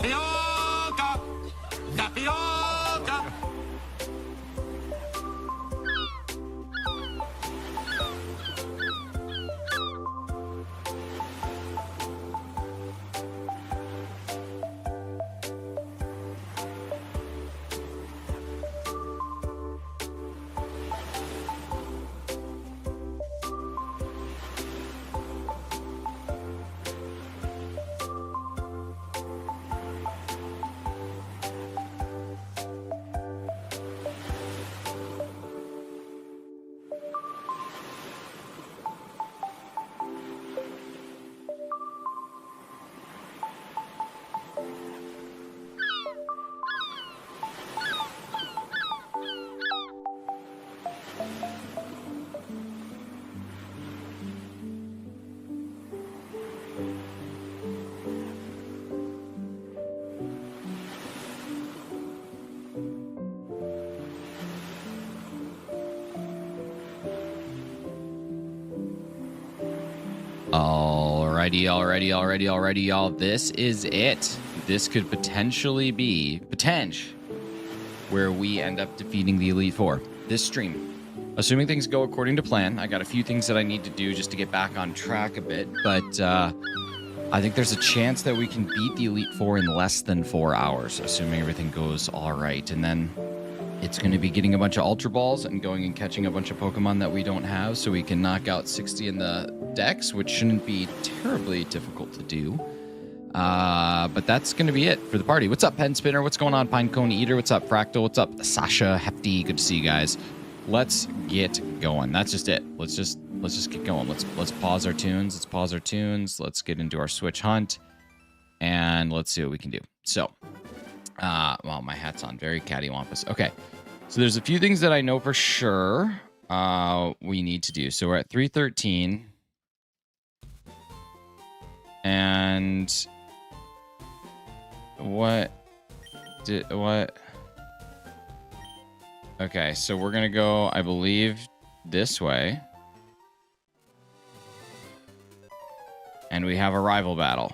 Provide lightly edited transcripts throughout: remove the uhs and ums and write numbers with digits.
Tapioca! Tapioca! Alrighty, y'all. This is it. This could potentially be where we end up defeating the Elite Four this stream. Assuming things go according to plan. I got a few things that I need to do just to get back on track a bit, but I think there's a chance that we can beat the Elite Four in less than 4 hours, assuming everything goes all right. And then it's going to be getting a bunch of Ultra Balls and going and catching a bunch of Pokemon that we don't have so we can knock out 60 in the Dex, which shouldn't be terribly difficult to do. But that's going to be it for the party. What's up, Pen Spinner? What's going on, Pinecone Eater? What's up, Fractal? What's up, Sasha Hefty? Good to see you guys. Let's get going. That's just it. Let's just get going. Let's pause our tunes. Let's get into our Switch hunt, and let's see what we can do. So, well, my hat's on. Very cattywampus. Okay, so there's a few things that I know for sure we need to do. So we're at 313. And what? Okay, so we're gonna go, I believe, this way. And we have a rival battle.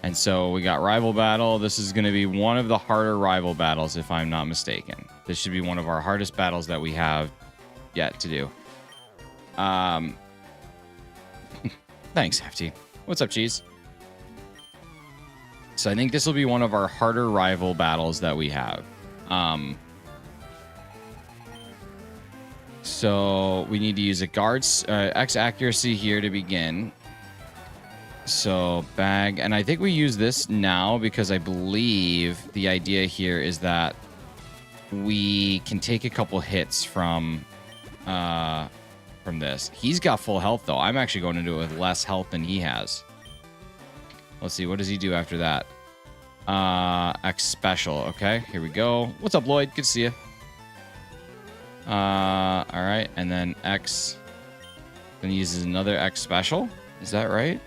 And so we got rival battle. This is gonna be one of the harder rival battles, if I'm not mistaken. This should be one of our hardest battles that we have yet to do. Thanks, Hefty. What's up, Cheese? So I think this will be one of our harder rival battles that we have. So we need to use a guard's X accuracy here to begin. So bag, and I think we use this now because I believe the idea here is that we can take a couple hits from this. He's got full health though. I'm actually going into it with less health than he has. Let's see, what does he do after that? X special. Okay, here we go. What's up, Lloyd? Good to see you. All right, and then X. Then he uses another X special. Is that right?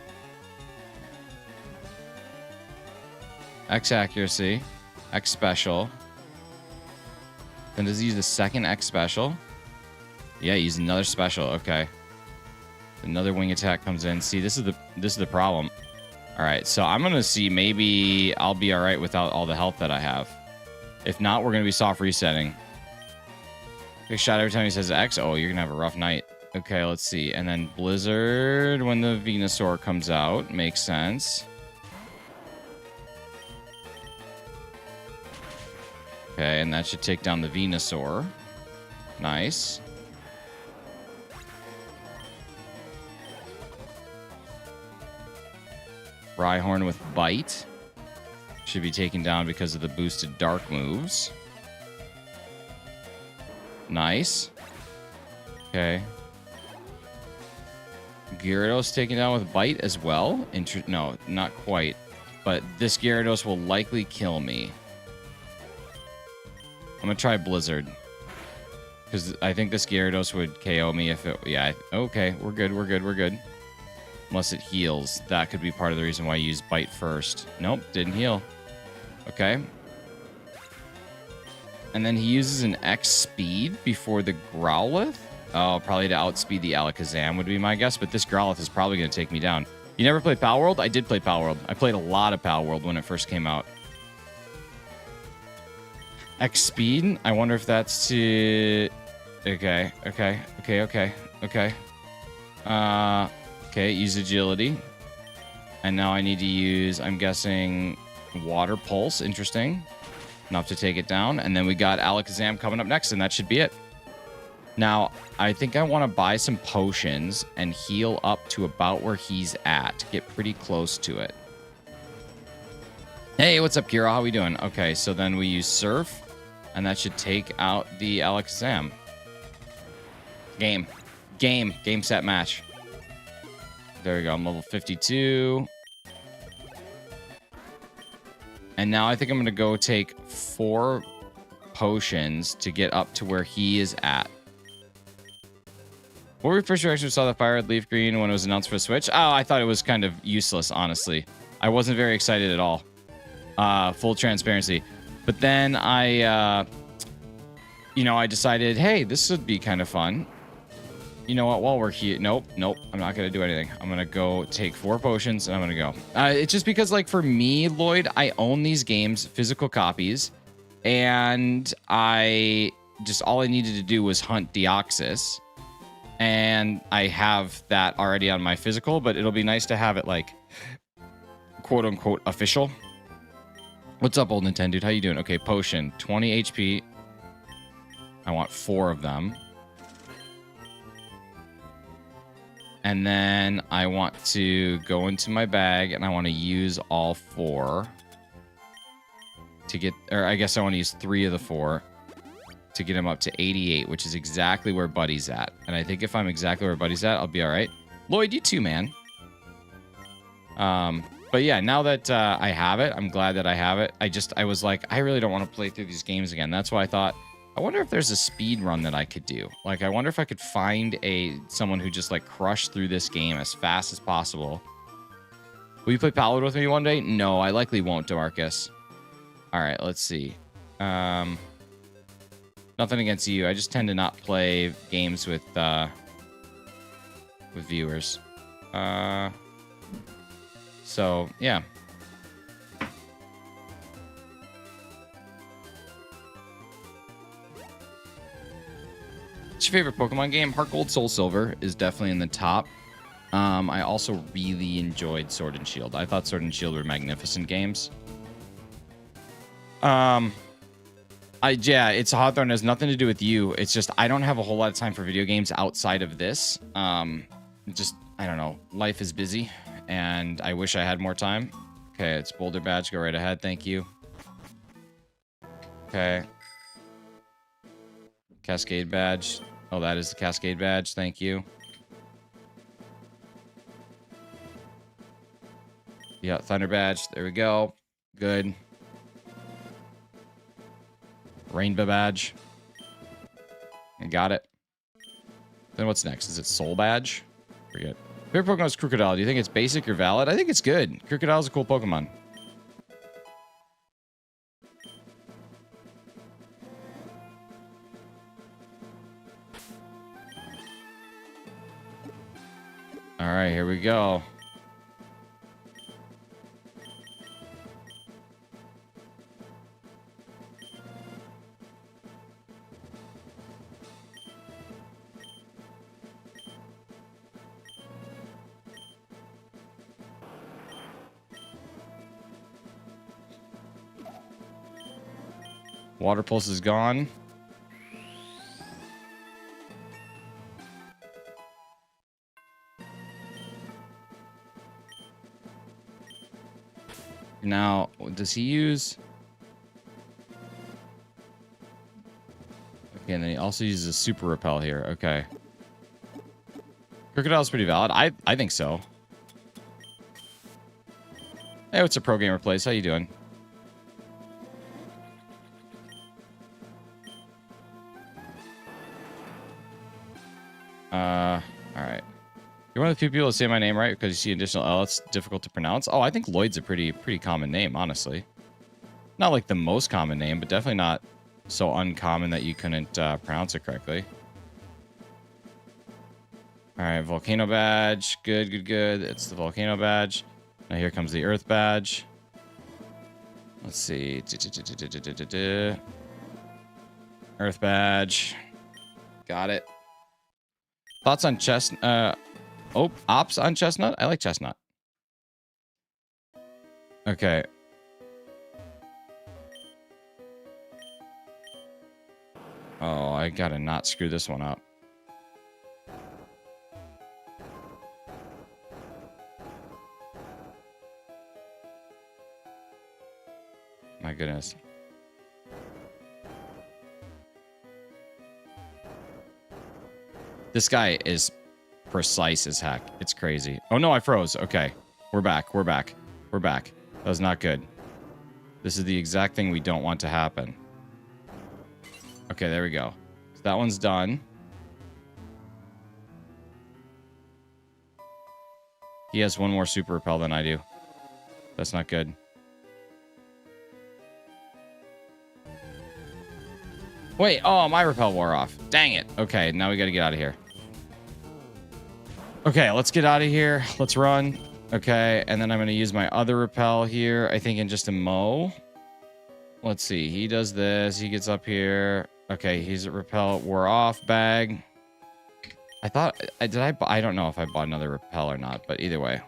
X accuracy, X special. Then does he use the second X special? Yeah, use another special. Okay. Another wing attack comes in. See, this is the problem. All right, so I'm gonna see. Maybe I'll be all right without all the health that I have. If not, we're gonna be soft resetting. Big shot every time he says X. Oh, you're gonna have a rough night. Okay, let's see. And then Blizzard when the Venusaur comes out. Makes sense. Okay, and that should take down the Venusaur. Nice. Rhyhorn with Bite. Should be taken down because of the boosted Dark moves. Nice. Okay. Gyarados taken down with Bite as well. No, not quite. But this Gyarados will likely kill me. I'm going to try Blizzard. Because I think this Gyarados would KO me if it... Yeah, okay. We're good. Unless it heals. That could be part of the reason why you use Bite first. Nope, didn't heal. Okay. And then he uses an X speed before the Growlithe. Oh, probably to outspeed the Alakazam would be my guess. But this Growlithe is probably going to take me down. You never played Pal World? I did play Pal World. I played a lot of Pal World when it first came out. X Speed? I wonder if that's to... Okay. Okay, use agility. And now I need to use, I'm guessing, Water Pulse. Interesting. Enough to take it down. And then we got Alakazam coming up next, and that should be it. Now, I think I want to buy some potions and heal up to about where he's at. Get pretty close to it. Hey, what's up, Kira? How we doing? Okay, so then we use Surf, and that should take out the Alakazam. Game, set, match. There we go. I'm level 52. And now I think I'm going to go take 4 potions to get up to where he is at. What were your first reactions saw the FireRed LeafGreen when it was announced for Switch? Oh, I thought it was kind of useless, honestly. I wasn't very excited at all. Full transparency. But then I decided, hey, this would be kind of fun. You know what? While we're here, nope. I'm not gonna do anything. I'm gonna go take 4 potions and I'm gonna go. It's just because, like, for me, Lloyd, I own these games, physical copies, and all I needed to do was hunt Deoxys, and I have that already on my physical. But it'll be nice to have it, like, quote unquote official. What's up, old Nintendo dude? How you doing? Okay, potion, 20 HP. I want 4 of them. And then I want to go into my bag and I want to use all 4 to get, or I guess I want to use 3 of the 4 to get him up to 88, which is exactly where Buddy's at. And I think if I'm exactly where Buddy's at, I'll be all right. Lloyd, you too, man. But yeah, now that I have it, I'm glad that I have it. I was like, I really don't want to play through these games again. That's why I thought, I wonder if there's a speed run that I could do. Like, I wonder if I could find someone who just, like, crushed through this game as fast as possible. Will you play Paladin with me one day? No, I likely won't, DeMarcus. All right, let's see. Nothing against you. I just tend to not play games with viewers. So, yeah. What's your favorite Pokemon game? Heart Gold, Soul Silver is definitely in the top. I also really enjoyed Sword and Shield. I thought Sword and Shield were magnificent games. Yeah, it's Hawthorne. It has nothing to do with you. It's just I don't have a whole lot of time for video games outside of this. I don't know. Life is busy, and I wish I had more time. Okay, it's Boulder Badge. Go right ahead. Thank you. Okay. Cascade Badge. Oh, that is the Cascade Badge. Thank you. Yeah, Thunder Badge. There we go. Good. Rainbow Badge. I got it. Then what's next? Is it Soul Badge? Forget. Favorite Pokemon is Crocodile. Do you think it's basic or valid? I think it's good. Crocodile is a cool Pokemon. All right, here we go. Water Pulse is gone. Now, does he use... Okay, and then he also uses a Super Repel here. Okay. Crocodile's pretty valid. I think so. Hey, what's a Pro Gamer Place? How you doing? Alright. You're one of the few people to say my name right because you see additional L. It's difficult to pronounce. Oh, I think Lloyd's a pretty common name, honestly. Not like the most common name, but definitely not so uncommon that you couldn't pronounce it correctly. All right, volcano badge. Good, good, good. It's the volcano badge. Now here comes the earth badge. Let's see. Earth badge. Got it. Thoughts on chestnut? Ops on chestnut? I like chestnut. Okay. Oh, I gotta not screw this one up. My goodness. This guy is precise as heck. It's crazy. Oh no, I froze. Okay. We're back. We're back. We're back. That was not good. This is the exact thing we don't want to happen. Okay, there we go. So that one's done. He has one more super repel than I do. That's not good. Wait, oh, my repel wore off. Dang it. Okay, now we got to get out of here. Okay, let's get out of here. Let's run. Okay, and then I'm going to use my other repel here, I think in just a mo. Let's see. He does this. He gets up here. Okay, he's at repel. Wore off bag. I thought... I don't know if I bought another repel or not, but either way.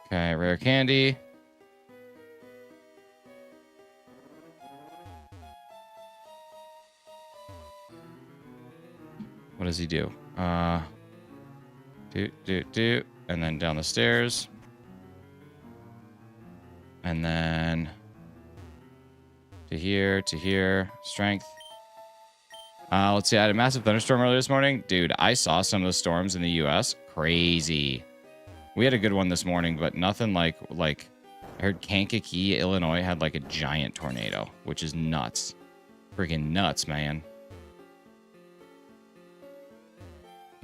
Okay, rare candy. What does he do? Do. And then down the stairs. And then to here. Strength. Let's see. I had a massive thunderstorm earlier this morning. Dude, I saw some of the storms in the U.S. Crazy. We had a good one this morning, but nothing like I heard Kankakee, Illinois had like a giant tornado, which is nuts. Freaking nuts, man.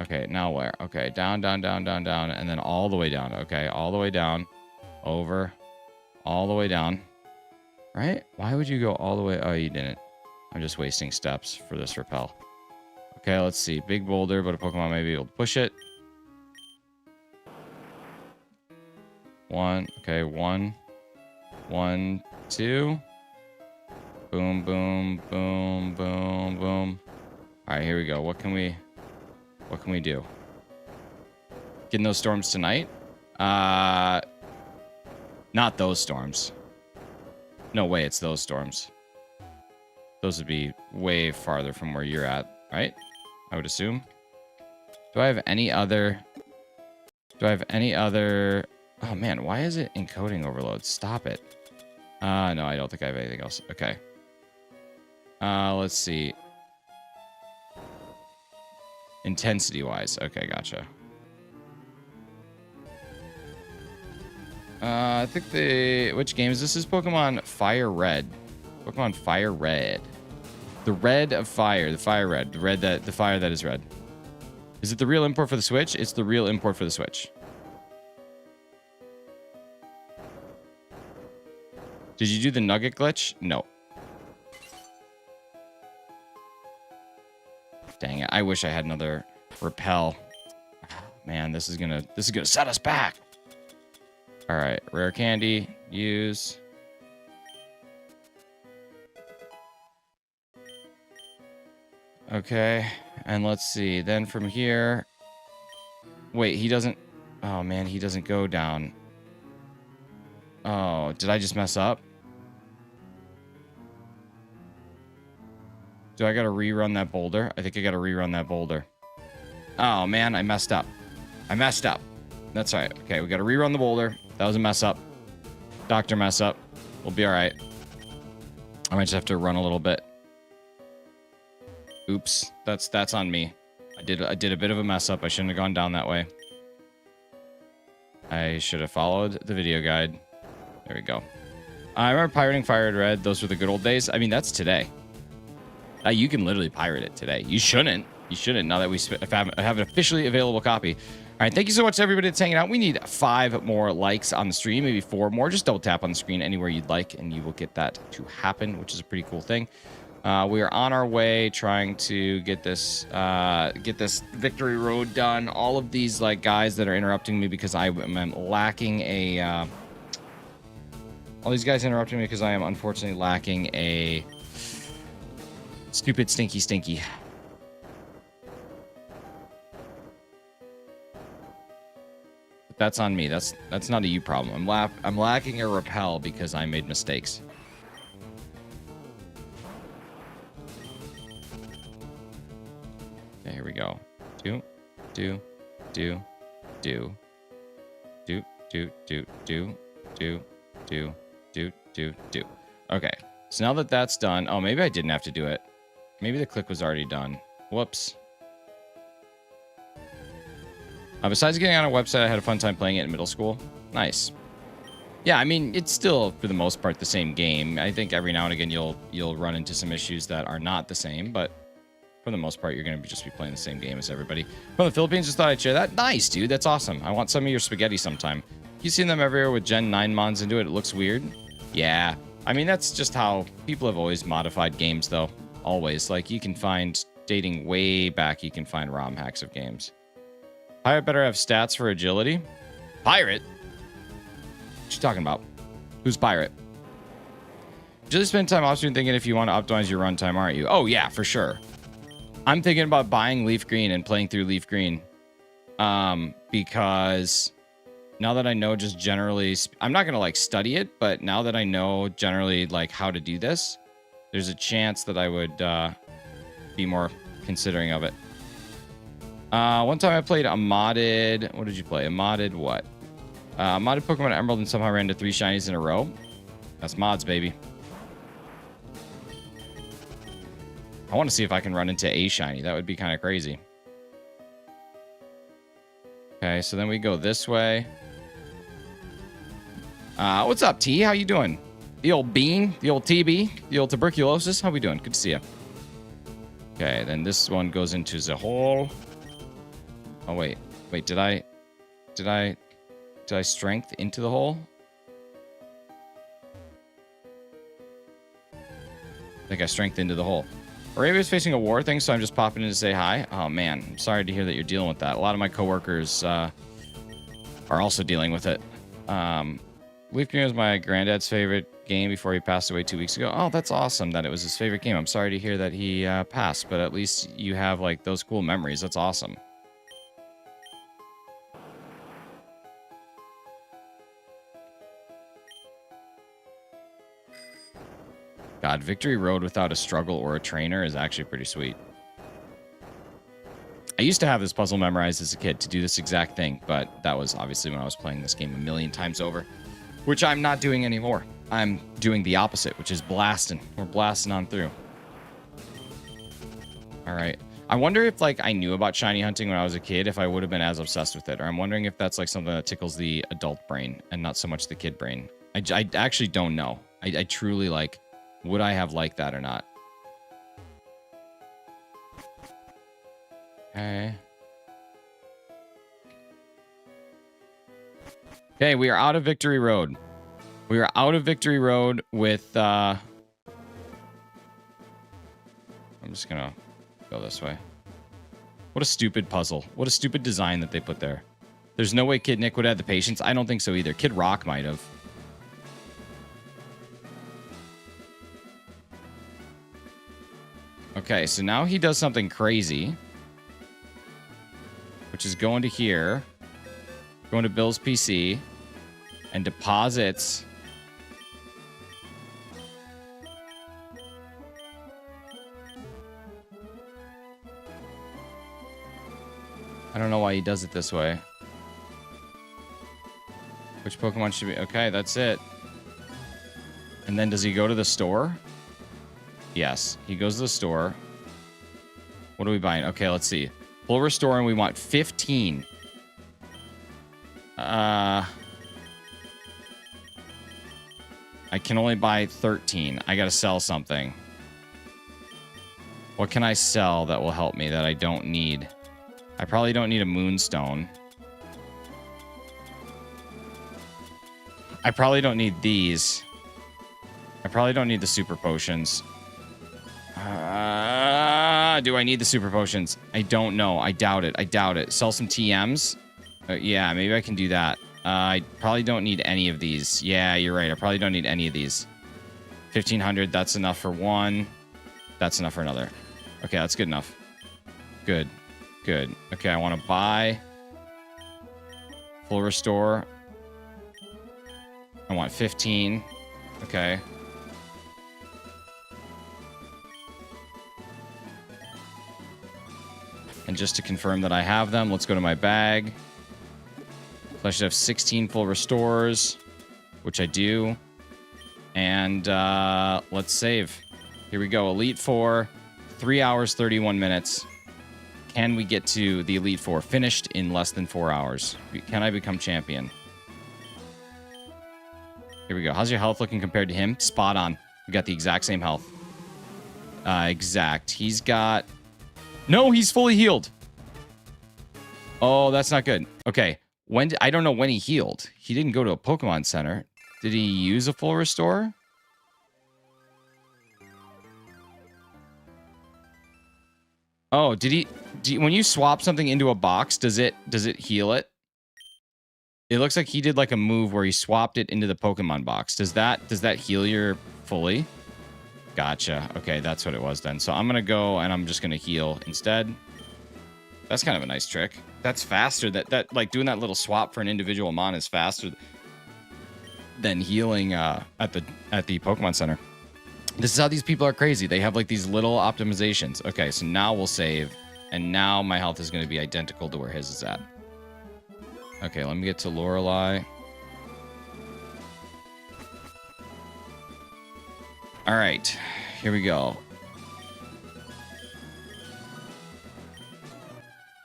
Okay, now where? Okay, down, and then all the way down. Okay, all the way down. Over. All the way down. Right? Why would you go all the way? Oh, you didn't. I'm just wasting steps for this repel. Okay, let's see. Big boulder, but a Pokemon may be able to push it. One. Okay, one, two. Boom, boom, boom, boom, boom. All right, here we go. What can we do? Getting those storms tonight? Not those storms. No way it's those storms. Those would be way farther from where you're at, right? I would assume. Do I have any other... Oh, man, why is it encoding overload? Stop it. No, I don't think I have anything else. Okay. Let's see. Intensity-wise. Okay, gotcha. I think which game is this? Is Pokemon FireRed. Pokemon FireRed. The red of fire. The FireRed. The fire that is red. Is it the real import for the Switch? It's the real import for the Switch. Did you do the nugget glitch? No. Dang it. I wish I had another repel. Man, this is gonna set us back. All right, rare candy, use. Okay, and let's see. Then from here, wait, he doesn't. Oh man, he doesn't go down. Oh, did I just mess up? Do I gotta rerun that boulder? I think I gotta rerun that boulder. Oh man, I messed up. That's all right. Okay, we gotta rerun the boulder. That was a mess up. Doctor mess up. We'll be all right. I might just have to run a little bit. Oops, that's on me. I did a bit of a mess up. I shouldn't have gone down that way. I should have followed the video guide. There we go. I remember pirating FireRed Red. Those were the good old days. I mean, that's today. You can literally pirate it today. You shouldn't. Now that we have an officially available copy. All right, thank you so much to everybody that's hanging out. We need 5 more likes on the stream, maybe 4 more. Just double tap on the screen anywhere you'd like, and you will get that to happen, which is a pretty cool thing. We are on our way trying to get this victory road done. All of these like guys that are interrupting me because I am lacking a... all these guys interrupting me because I am unfortunately lacking a stupid stinky. That's on me. That's not a you problem. I'm lacking a repel because I made mistakes. Okay, here we go. Do. Okay, so now that that's done, oh, maybe I didn't have to do it. Maybe the click was already done. Whoops. Besides getting on a website, I had a fun time playing it in middle school. Nice. Yeah, I mean, it's still, for the most part, the same game. I think every now and again you'll run into some issues that are not the same, but for the most part, you're going to just be playing the same game as everybody. From the Philippines, just thought I'd share that. Nice, dude. That's awesome. I want some of your spaghetti sometime. You've seen them everywhere with Gen 9 mods into it. It looks weird. Yeah. I mean, that's just how people have always modified games, though. Always. Like, you can find, dating way back, you can find ROM hacks of games. Pirate better have stats for agility. Pirate? What you talking about? Who's Pirate? Just spend time off stream thinking if you want to optimize your runtime, aren't you? Oh, yeah, for sure. I'm thinking about buying LeafGreen and playing through LeafGreen. Because now that I know just generally... I'm not going to, like, study it, but now that I know generally, like, how to do this, there's a chance that I would be more considering of it. One time I played a modded... What did you play? A modded what? Modded Pokemon Emerald and somehow ran to 3 shinies in a row. That's mods, baby. I want to see if I can run into a shiny. That would be kind of crazy. Okay, so then we go this way. What's up, T? How you doing? The old bean, the old TB, the old tuberculosis. How we doing? Good to see you. Okay, then this one goes into the hole. Oh, wait. Wait, did I strength into the hole? I think I strength into the hole. Arabia's facing a war thing, so I'm just popping in to say hi. Oh, man. I'm sorry to hear that you're dealing with that. A lot of my coworkers are also dealing with it. LeafGreen was my granddad's favorite game before he passed away 2 weeks ago. Oh, that's awesome that it was his favorite game. I'm sorry to hear that he passed, but at least you have, like, those cool memories. That's awesome. God, Victory Road without a struggle or a trainer is actually pretty sweet. I used to have this puzzle memorized as a kid to do this exact thing, but that was obviously when I was playing this game a million times over, which I'm not doing anymore. I'm doing the opposite, which is blasting. We're blasting on through. All right. I wonder if, like, I knew about shiny hunting when I was a kid, if I would have been as obsessed with it. Or I'm wondering if that's, like, something that tickles the adult brain and not so much the kid brain. I actually don't know. I truly, like... Would I have liked that or not? Okay. Okay, we are out of Victory Road. We are out of Victory Road with... I'm just gonna go this way. What a stupid puzzle. What a stupid design that they put there. There's no way Kid Nick would have the patience. I don't think so either. Kid Rock might have. Okay, so now he does something crazy, which is going to here, going to Bill's PC, and deposits. I don't know why he does it this way. Which Pokemon should be... Okay, that's it. And then does he go to the store? Yes, he goes to the store. What are we buying? Okay, let's see. Full restore, and we want 15. I can only buy 13. I gotta sell something. What can I sell that will help me that I don't need? I probably don't need a moonstone. I probably don't need these. I probably don't need the super potions. Do I need the super potions? I don't know. I doubt it. I doubt it. Sell some TMs? Yeah, maybe I can do that. I probably don't need any of these. Yeah, you're right. I probably don't need any of these. 1,500, that's enough for one. That's enough for another. Okay, that's good enough. Good. Good. Okay, I want to buy. Full restore. I want 15. Okay. And just to confirm that I have them, let's go to my bag. So I should have 16 full restores, which I do. And let's save. Here we go. Elite 4, 3 hours, 31 minutes. Can we get to the Elite 4? Finished in less than 4 hours. Can I become champion? Here we go. How's your health looking compared to him? Spot on. We got the exact same health. Exact. He's got... No, he's fully healed. Oh, that's not good. Okay. I don't know when he healed. He didn't go to a Pokemon Center. Did he use a full restore? Oh, did he... when you swap something into a box, does it heal it? It looks like he did like a move where he swapped it into the Pokemon box. Does that heal your fully? Gotcha. Okay, that's what it was then. So I'm going to go and I'm just going to heal instead. That's kind of a nice trick. That's faster. That like doing that little swap for an individual mon is faster than healing at the Pokemon Center. This is how these people are crazy. They have like these little optimizations. Okay, so now we'll save. And now my health is going to be identical to where his is at. Okay, let me get to Lorelei. All right, here we go.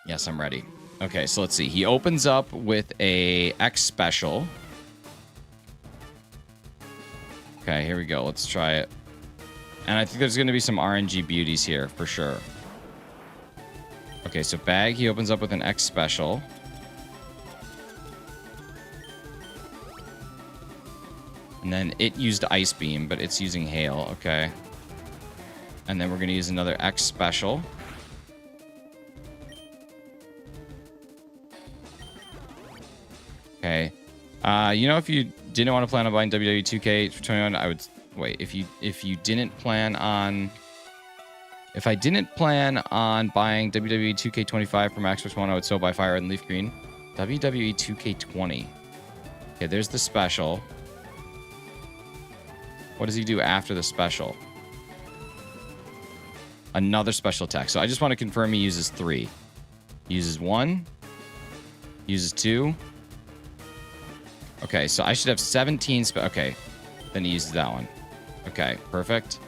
Yes, I'm ready. Okay, so let's see. He opens up with a X special. Okay, here we go. Let's try it. And I think there's going to be some RNG beauties here for sure. Okay, so bag, he opens up with an X special. And then it used Ice Beam, but it's using Hail. Okay. And then we're going to use another X special. Okay. You know, if you didn't want to plan on buying WWE 2K21, I would... Wait, if you didn't plan on... If I didn't plan on buying WWE 2K25 from Xbox One, I would still buy FireRed and LeafGreen. WWE 2K20. Okay, there's the special. What does he do after the special? Another special attack. So I just want to confirm he uses 3. He uses 1. Uses 2. Okay, so I should have 17... Okay, then he uses that one. Okay, perfect.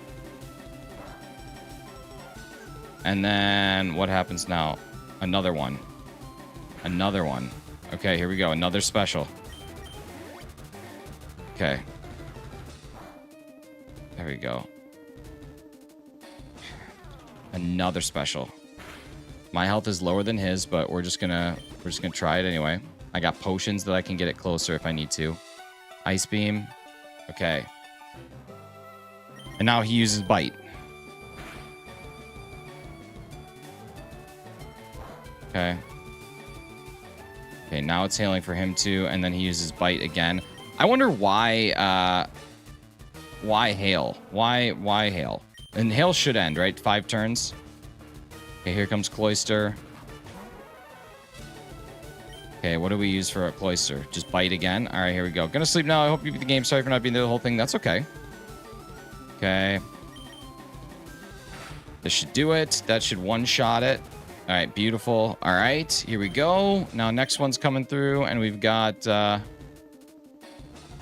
And then what happens now? Another one. Another one. Okay, here we go. Another special. Okay. There we go. Another special. My health is lower than his, but we're just gonna try it anyway. I got potions that I can get it closer if I need to. Ice Beam. Okay. And now he uses Bite. Okay. Okay, now it's hailing for him too, and then he uses Bite again. I wonder why Hail? Why Hail? And Hail should end, right? 5 turns. Okay, here comes Cloyster. Okay, what do we use for a Cloyster? Just Bite again. All right, here we go. Gonna sleep now. I hope you beat the game. Sorry for not being there the whole thing. That's okay. Okay. This should do it. That should one-shot it. All right, beautiful. All right, here we go. Now next one's coming through, and we've got...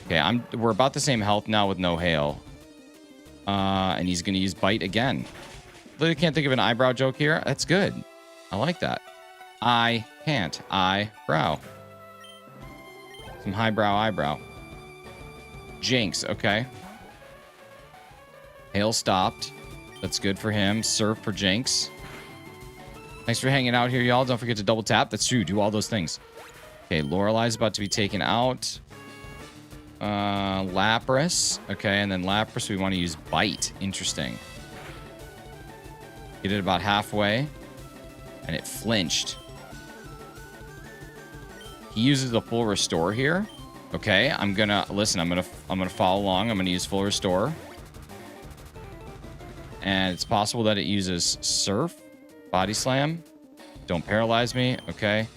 Okay, we're about the same health now with no Hail. And he's going to use Bite again. Literally can't think of an eyebrow joke here. That's good. I like that. I can't. Eyebrow. Some highbrow eyebrow. Jinx, okay. Hail stopped. That's good for him. Surf for Jinx. Thanks for hanging out here, y'all. Don't forget to double tap. That's true. Do all those things. Okay, Lorelei's about to be taken out. Lapras. Okay, and then Lapras, we want to use Bite. Interesting. Get it about halfway. And it flinched. He uses the full restore here. Okay, I'm gonna follow along. I'm gonna use full restore. And it's possible that it uses Surf, Body Slam. Don't paralyze me. Okay.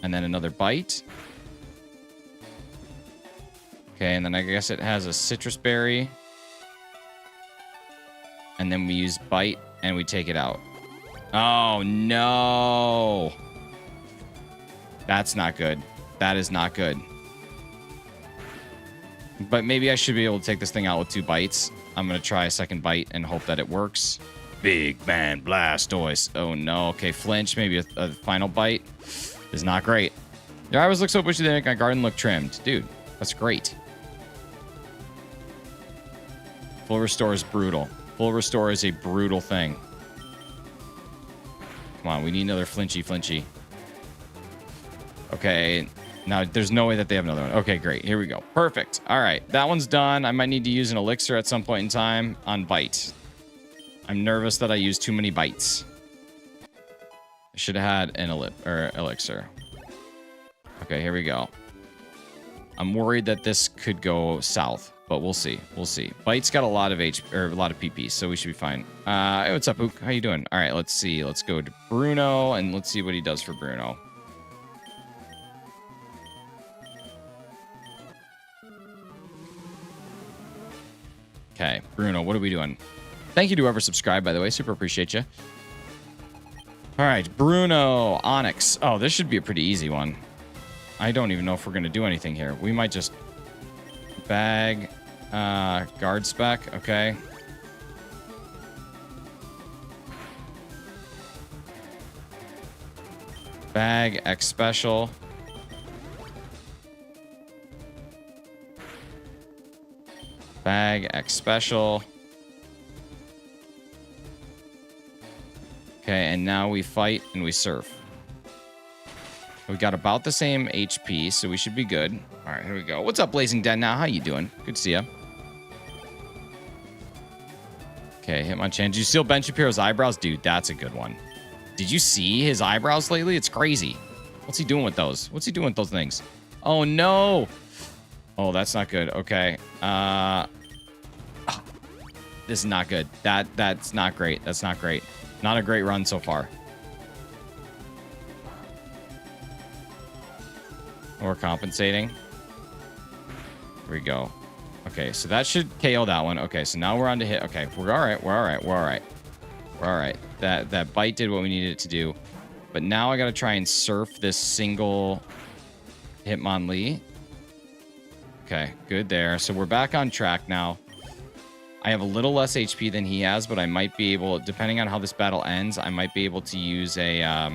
And then another Bite. Okay, and then I guess it has a Citrus Berry. And then we use Bite and we take it out. Oh, no. That's not good. That is not good. But maybe I should be able to take this thing out with 2 bites. I'm going to try a second bite and hope that it works. Big Man Blastoise. Oh, no. Okay, flinch. Maybe a final bite. Is not great. Your eyes look so bushy they make my garden look trimmed. Dude, that's great. Full restore is brutal. Full restore is a brutal thing. Come on, we need another flinchy. Okay, now there's no way that they have another one. Okay, great. Here we go. Perfect. All right, that one's done. I might need to use an elixir at some point in time on Bite. I'm nervous that I used too many bites. I should have had an elixir. Okay, here we go. I'm worried that this could go south, but we'll see. We'll see. Bite's got a lot of PP, so we should be fine. Hey, what's up, Ook? How you doing? All right, let's see. Let's go to Bruno, and let's see what he does for Bruno. Okay, Bruno, what are we doing? Thank you to whoever subscribed, by the way. Super appreciate you. All right, Bruno, Onyx. Oh, this should be a pretty easy one. I don't even know if we're going to do anything here. We might just bag guard spec. Okay. Bag X special. Bag X special. Okay, and now we fight and we surf. We got about the same HP, so we should be good. All right, here we go. What's up, Blazing Den now? How you doing? Good to see ya. Okay, Hitmonchan. Did you steal Ben Shapiro's eyebrows? Dude, that's a good one. Did you see his eyebrows lately? It's crazy. What's he doing with those? What's he doing with those things? Oh, no. Oh, that's not good. Okay. This is not good. That's not great. That's not great. Not a great run so far. We're compensating. Here we go. Okay, so that should KO that one. Okay, so now we're on to hit. Okay, we're all right. We're all right. We're all right. We're all right. That bite did what we needed it to do. But now I got to try and surf this single Hitmonlee. Okay, good there. So we're back on track now. I have a little less HP than he has, but I might be able, depending on how this battle ends, I might be able to use a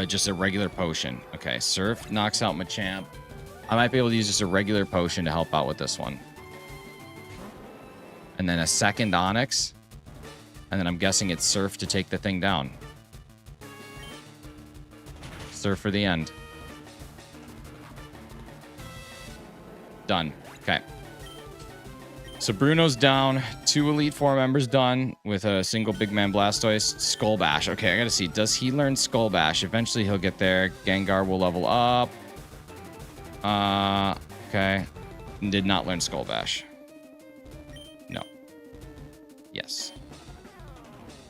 just a regular potion. Okay, Surf knocks out Machamp. I might be able to use just a regular potion to help out with this one. And then a second Onyx. And then I'm guessing it's Surf to take the thing down. Surf for the end. Done. Okay. So Bruno's down. 2 Elite Four members done with a single Big Man Blastoise. Skull Bash. Okay, I gotta see. Does he learn Skull Bash? Eventually he'll get there. Gengar will level up. Okay. Did not learn Skull Bash. No. Yes.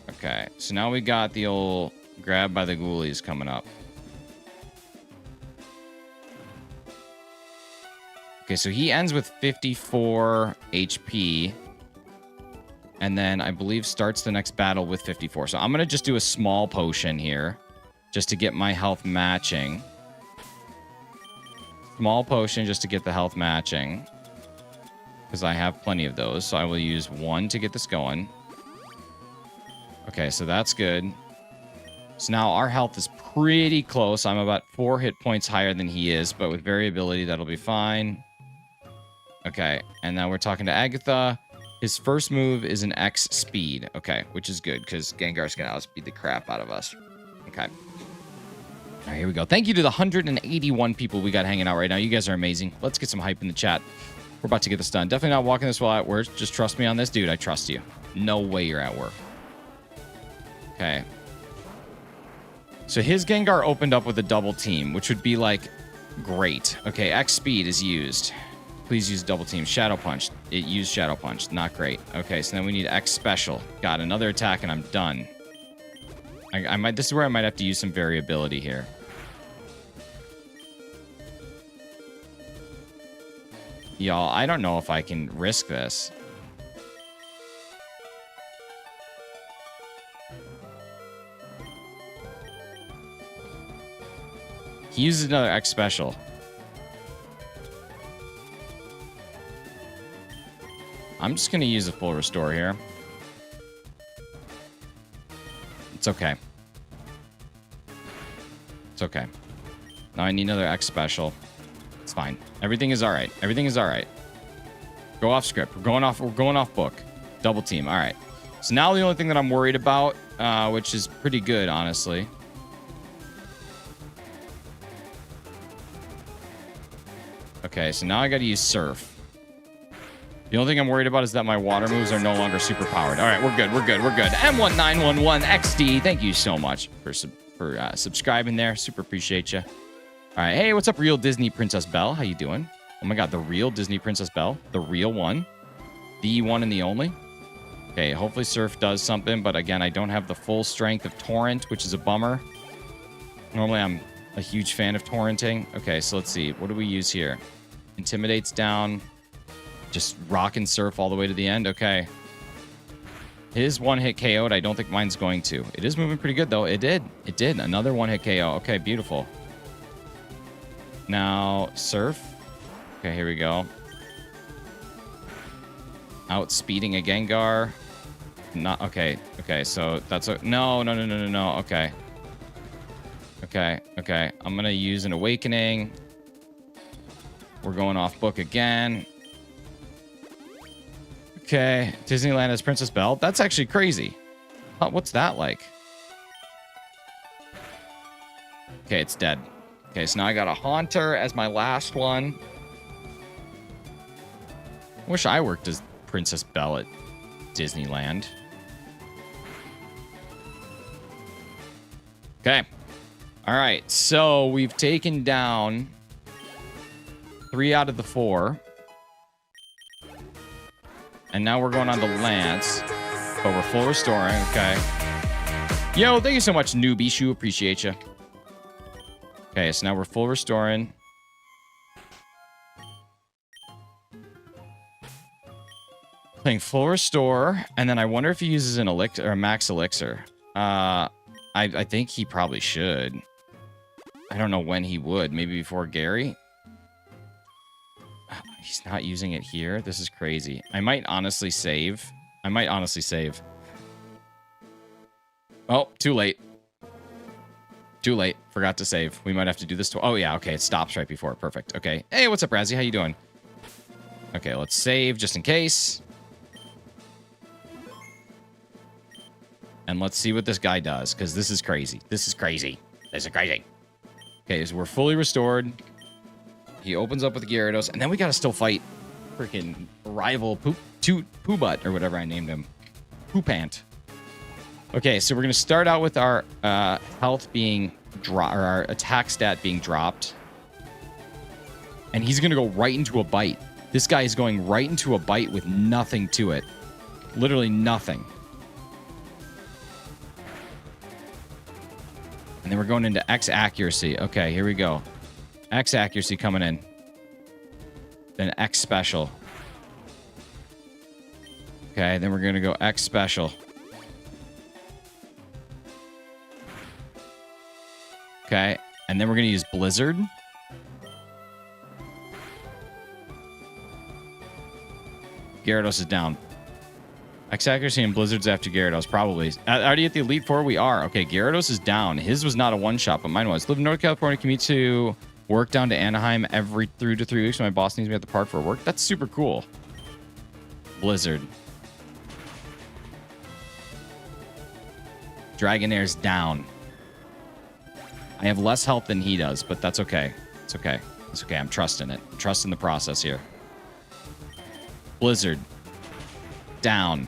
Okay. So now we got the old grab by the ghoulies coming up. Okay, so he ends with 54 HP. And then I believe starts the next battle with 54. So I'm going to just do a small potion here just to get my health matching. Small potion just to get the health matching. Because I have plenty of those. So I will use 1 to get this going. Okay, so that's good. So now our health is pretty close. I'm about 4 hit points higher than he is. But with variability, that'll be fine. Okay, and now we're talking to Agatha. His first move is an X speed. Okay, which is good because Gengar's going to outspeed the crap out of us. Okay. All right, here we go. Thank you to the 181 people we got hanging out right now. You guys are amazing. Let's get some hype in the chat. We're about to get this done. Definitely not walking this while at work. Just trust me on this. Dude, I trust you. No way you're at work. Okay. So his Gengar opened up with a double team, which would be like great. Okay, X speed is used. Please use double team. Shadow Punch. It used Shadow Punch. Not great. Okay, so then we need X special. Got another attack and I'm done. I might. This is where I might have to use some variability here. Y'all, I don't know if I can risk this. He uses another X special. I'm just going to use a full restore here. It's okay. It's okay. Now I need another X special. It's fine. Everything is all right. Everything is all right. Go off script. We're going off book. Double team. All right. So now the only thing that I'm worried about, which is pretty good, honestly. Okay, so now I got to use Surf. The only thing I'm worried about is that my water moves are no longer super powered. All right, we're good. We're good. We're good. M1911XD. Thank you so much for subscribing there. Super appreciate you. All right. Hey, what's up, real Disney Princess Belle? How you doing? Oh my God, the real Disney Princess Belle, the real one, the one and the only. Okay, hopefully Surf does something, but again, I don't have the full strength of Torrent, which is a bummer. Normally, I'm a huge fan of torrenting. Okay, so let's see. What do we use here? Intimidates down. Just rock and Surf all the way to the end. Okay. His one-hit KO'd. I don't think mine's going to. It is moving pretty good, though. It did. It did. Another one-hit KO. Okay, beautiful. Now, Surf. Okay, here we go. Outspeeding a Gengar. Not okay. Okay, so that's a no. Okay. Okay. I'm gonna use an Awakening. We're going off book again. Okay, Disneyland as Princess Belle. That's actually crazy. What's that like? Okay, it's dead. Okay, so now I got a Haunter as my last one. I wish I worked as Princess Belle at Disneyland. Okay. All right, so we've taken down 3 out of the 4. And now we're going on to Lance. But we're full restoring, okay. Yo, thank you so much, Newbie Shoe. Appreciate you. Okay, so now we're full restoring. Playing full restore, and then I wonder if he uses an elixir or a max elixir. I think he probably should. I don't know when he would. Maybe before Gary. He's not using it here. This is crazy. I might honestly save. Oh, too late. Too late. Forgot to save. We might have to do this. Oh, yeah. Okay. It stops right before. Perfect. Okay. Hey, what's up, Razzie? How you doing? Okay. Let's save just in case. And let's see what this guy does, because this is crazy. This is crazy. Okay, so we're fully restored. He opens up with Gyarados, and then we gotta still fight freaking rival Poo Butt, or whatever I named him. Poopant. Okay, so we're gonna start out with our health being dropped, or our attack stat being dropped. And he's gonna go right into a bite. This guy is going right into a bite with nothing to it. Literally nothing. And then we're going into X accuracy. Okay, here we go. X accuracy coming in. Then X special. Okay, then we're going to go X special. Okay, and then we're going to use Blizzard. Gyarados is down. X accuracy and Blizzard's after Gyarados, probably. Already at the Elite Four, we are. Okay, Gyarados is down. His was not a one-shot, but mine was. Live in North California, commute to work down to Anaheim every 3 to 3 weeks when my boss needs me at the park for work. That's super cool. Blizzard. Dragonair's down. I have less health than he does, but that's okay. It's okay. It's okay. I'm trusting it. I'm trusting the process here. Blizzard. Down.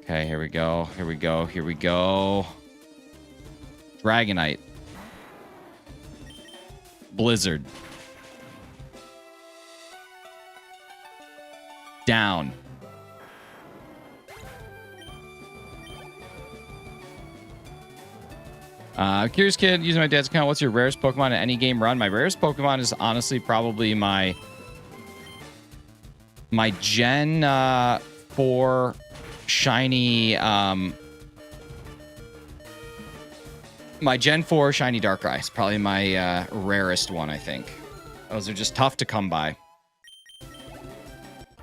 Okay, here we go. Here we go. Here we go. Dragonite. Blizzard. Down. Curious kid, using my dad's account. What's your rarest Pokemon in any game run? My rarest Pokemon is honestly probably my Gen 4 shiny my Gen 4 shiny Darkrai is probably my rarest one, I think. Those are just tough to come by.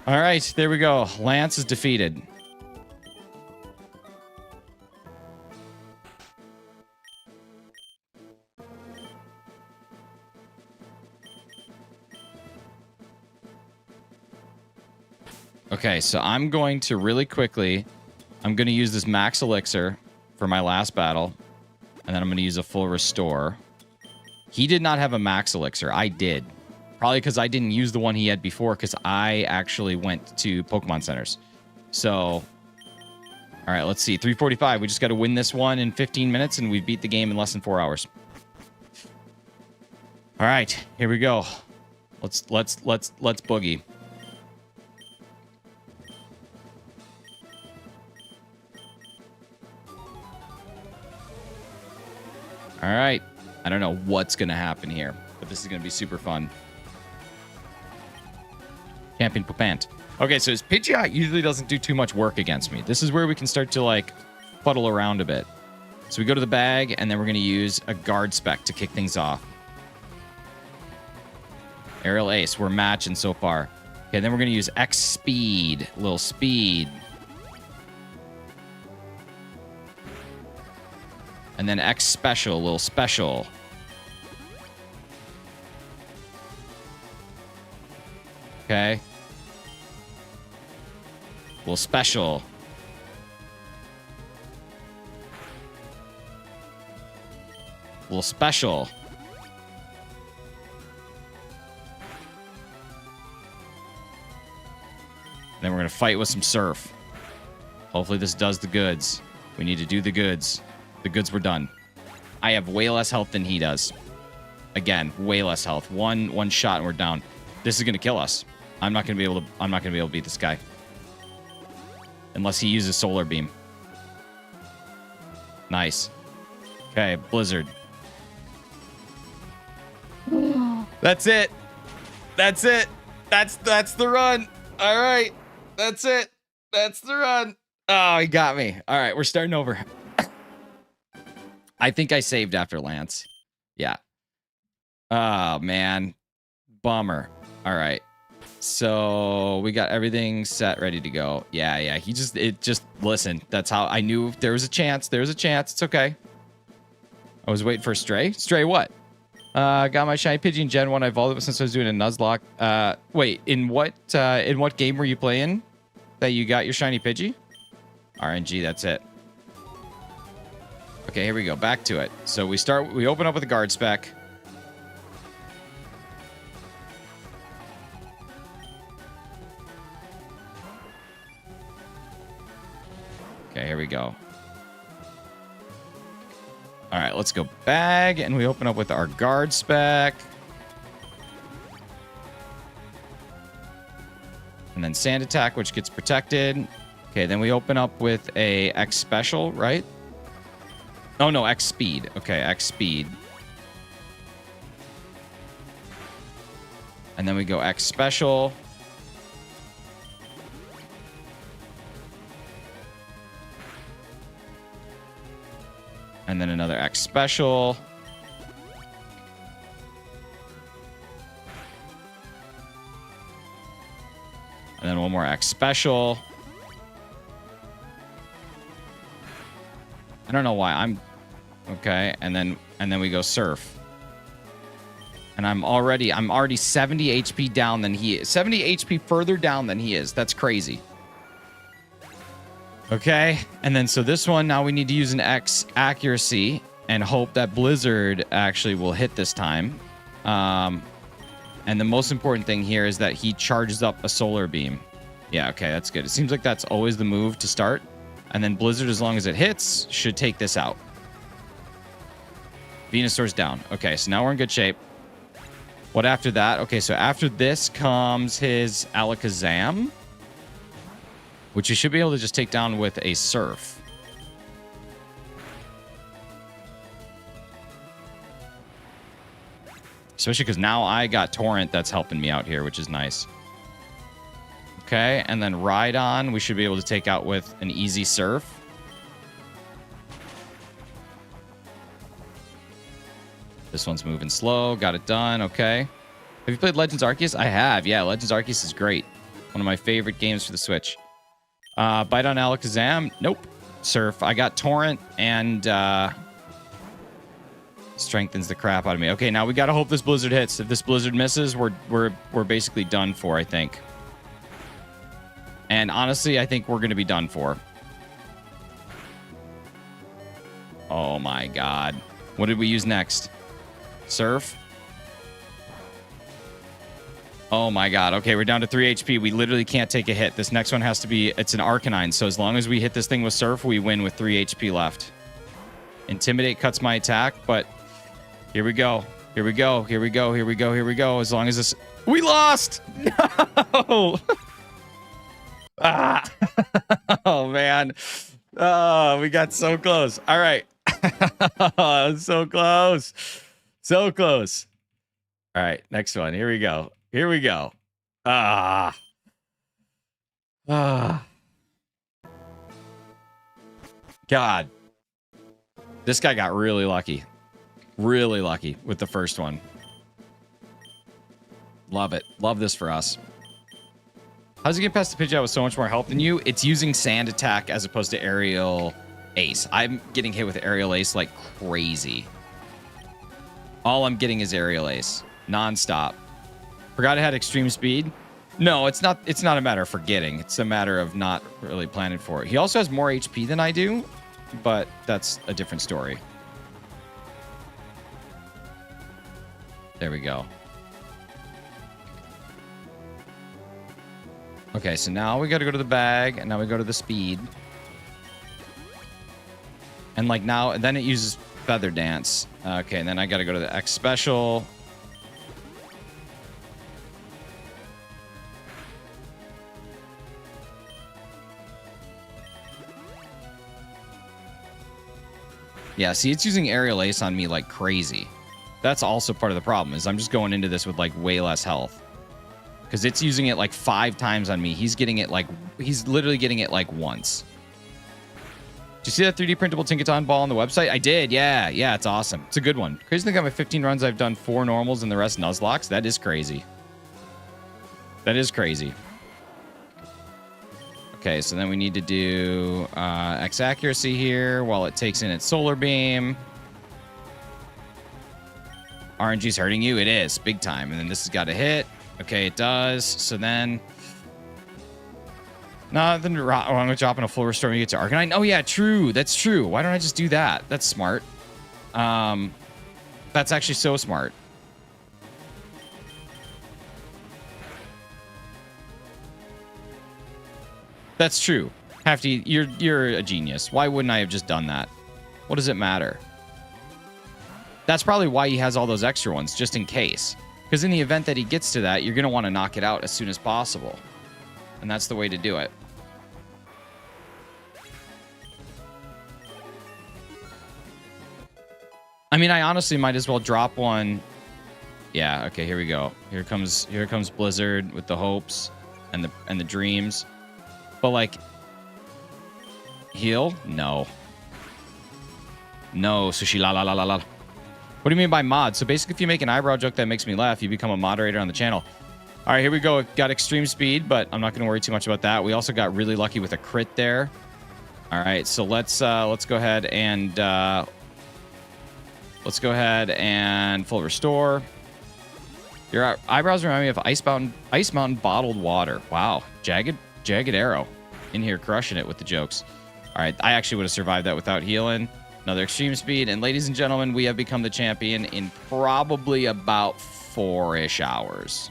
All right, there we go. Lance is defeated. Okay, so I'm going to really quickly, I'm going to use this max elixir for my last battle, and then I'm going to use a full restore. He did not have a max elixir. I did. Probably because I didn't use the one he had before, because I actually went to Pokemon centers. So, all right, let's see. 345. We just got to win this one in 15 minutes, and we beat the game in less than 4 hours. All right, here we go. Let's boogie. All right. I don't know what's going to happen here, but this is going to be super fun. Champion Popant. Okay, so his Pidgeot usually doesn't do too much work against me. This is where we can start to, like, fuddle around a bit. So we go to the bag, and then we're going to use a guard spec to kick things off. Aerial Ace. We're matching so far. Okay, then we're going to use X Speed. A little speed. And then X Special. A little special. Okay. A little special. A little special. Then we're going to fight with some surf. Hopefully this does the goods. We need to do the goods. The goods were done. I have way less health than he does. Again, way less health. One shot and we're down. This is going to kill us. I'm not going to be able to beat this guy. Unless he uses Solar Beam. Nice. Okay, Blizzard. That's it. That's it. That's the run. All right. That's it. That's the run. Oh, he got me. All right, we're starting over. I think I saved after Lance. Yeah. Oh, man. Bummer. All right. So we got everything set, ready to go. Yeah. Listen, that's how I knew if there was a chance. There's a chance. It's okay. I was waiting for a Stray. Stray what? Got my shiny Pidgey in Gen 1. I evolved it since I was doing a Nuzlocke. Wait, in what game were you playing that you got your shiny Pidgey? RNG, that's it. Okay, here we go. Back to it. So we open up with a guard spec. Okay, here we go. All right, let's go bag, and we open up with our guard spec. And then sand attack, which gets protected. Okay, then we open up with a X special, right? Oh, no, X speed. Okay, X speed. And then we go X special. And then another X special. And then one more X special. I don't know why I'm okay. And then we go surf. And I'm already 70 HP down than he is. 70 HP further down than he is. That's crazy. Okay, and then so this one, now we need to use an X accuracy and hope that Blizzard actually will hit this time. And the most important thing here is that he charges up a solar beam. Yeah, okay, that's good. It seems like that's always the move to start. And then Blizzard, as long as it hits, should take this out. Venusaur's down. Okay, so now we're in good shape. What after that? Okay, so after this comes his Alakazam, which you should be able to just take down with a Surf. Especially because now I got Torrent that's helping me out here, which is nice. Okay, and then Rhydon we should be able to take out with an easy Surf. This one's moving slow. Got it done. Okay. Have you played Legends Arceus? I have. Yeah, Legends Arceus is great. One of my favorite games for the Switch. Bite on Alakazam. Nope. Surf. I got Torrent and strengthens the crap out of me. Okay, now we got to hope this Blizzard hits. If this Blizzard misses, we're basically done for, I think. And honestly, I think we're going to be done for. Oh my god. What did we use next? Surf. Oh my god. Okay, we're down to 3 HP. We literally can't take a hit. This next one has to be... It's an Arcanine, so as long as we hit this thing with Surf, we win with 3 HP left. Intimidate cuts my attack, but... Here we go. Here we go. Here we go. Here we go. Here we go. As long as this... We lost! No! Ah! Oh, man. Oh, we got so close. All right. So close. So close. All right, next one. Here we go. Here we go. Ah. Ah. God. This guy got really lucky. Really lucky with the first one. Love it. Love this for us. How's it get past the Pidgeot with so much more help than you? It's using Sand Attack as opposed to Aerial Ace. I'm getting hit with Aerial Ace like crazy. All I'm getting is Aerial Ace. Non-stop. Forgot I had extreme speed? No, it's not a matter of forgetting. It's a matter of not really planning for it. He also has more HP than I do, but that's a different story. There we go. Okay, so now we got to go to the bag, and now we go to the speed. And like now, then it uses Feather Dance. Okay, and then I got to go to the X Special. Yeah, see, it's using Aerial Ace on me like crazy. That's also part of the problem, is I'm just going into this with like way less health. Because it's using it like 5 times on me. He's getting it like... He's literally getting it like once. Did you see that 3D printable Tinkaton ball on the website? I did, yeah. Yeah, it's awesome. It's a good one. Crazy thing, out of my 15 runs, I've done 4 normals and the rest Nuzlocks. That is crazy. That is crazy. Okay, so then we need to do X accuracy here while it takes in its solar beam. RNG's hurting you? It is, big time. And then this has got to hit. Okay, it does. So then... No, then I'm going to drop in a full restore when you get to Arcanine. Oh, yeah, true. That's true. Why don't I just do that? That's smart. That's actually so smart. That's true. Hefty, you're a genius. Why wouldn't I have just done that? What does it matter? That's probably why he has all those extra ones, just in case. Because in the event that he gets to that, you're going to want to knock it out as soon as possible. And that's the way to do it. I mean, I honestly might as well drop one. Yeah, okay, here we go. Here comes Blizzard with the hopes and the dreams. But like, heal? No. No, sushi la la la la la. What do you mean by mod? So basically, if you make an eyebrow joke that makes me laugh, you become a moderator on the channel. All right, here we go. Got extreme speed, but I'm not going to worry too much about that. We also got really lucky with a crit there. All right, so let's go ahead and full restore. Your eyebrows remind me of Ice Mountain bottled water. Wow, jagged arrow in here crushing it with the jokes. All right, I actually would have survived that without healing. Another extreme speed. And ladies and gentlemen, we have become the champion in probably about 4-ish hours.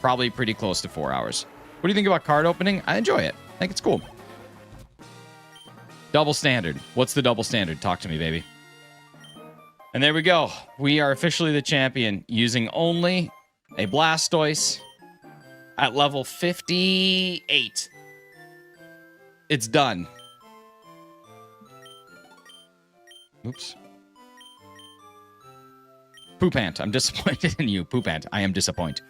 Probably pretty close to 4 hours. What do you think about card opening? I enjoy it. I think it's cool. Double standard. What's the double standard? Talk to me, baby. And there we go. We are officially the champion using only a Blastoise at level 58. It's done. Oops. Poopant, I'm disappointed in you. Poopant, I am disappointed.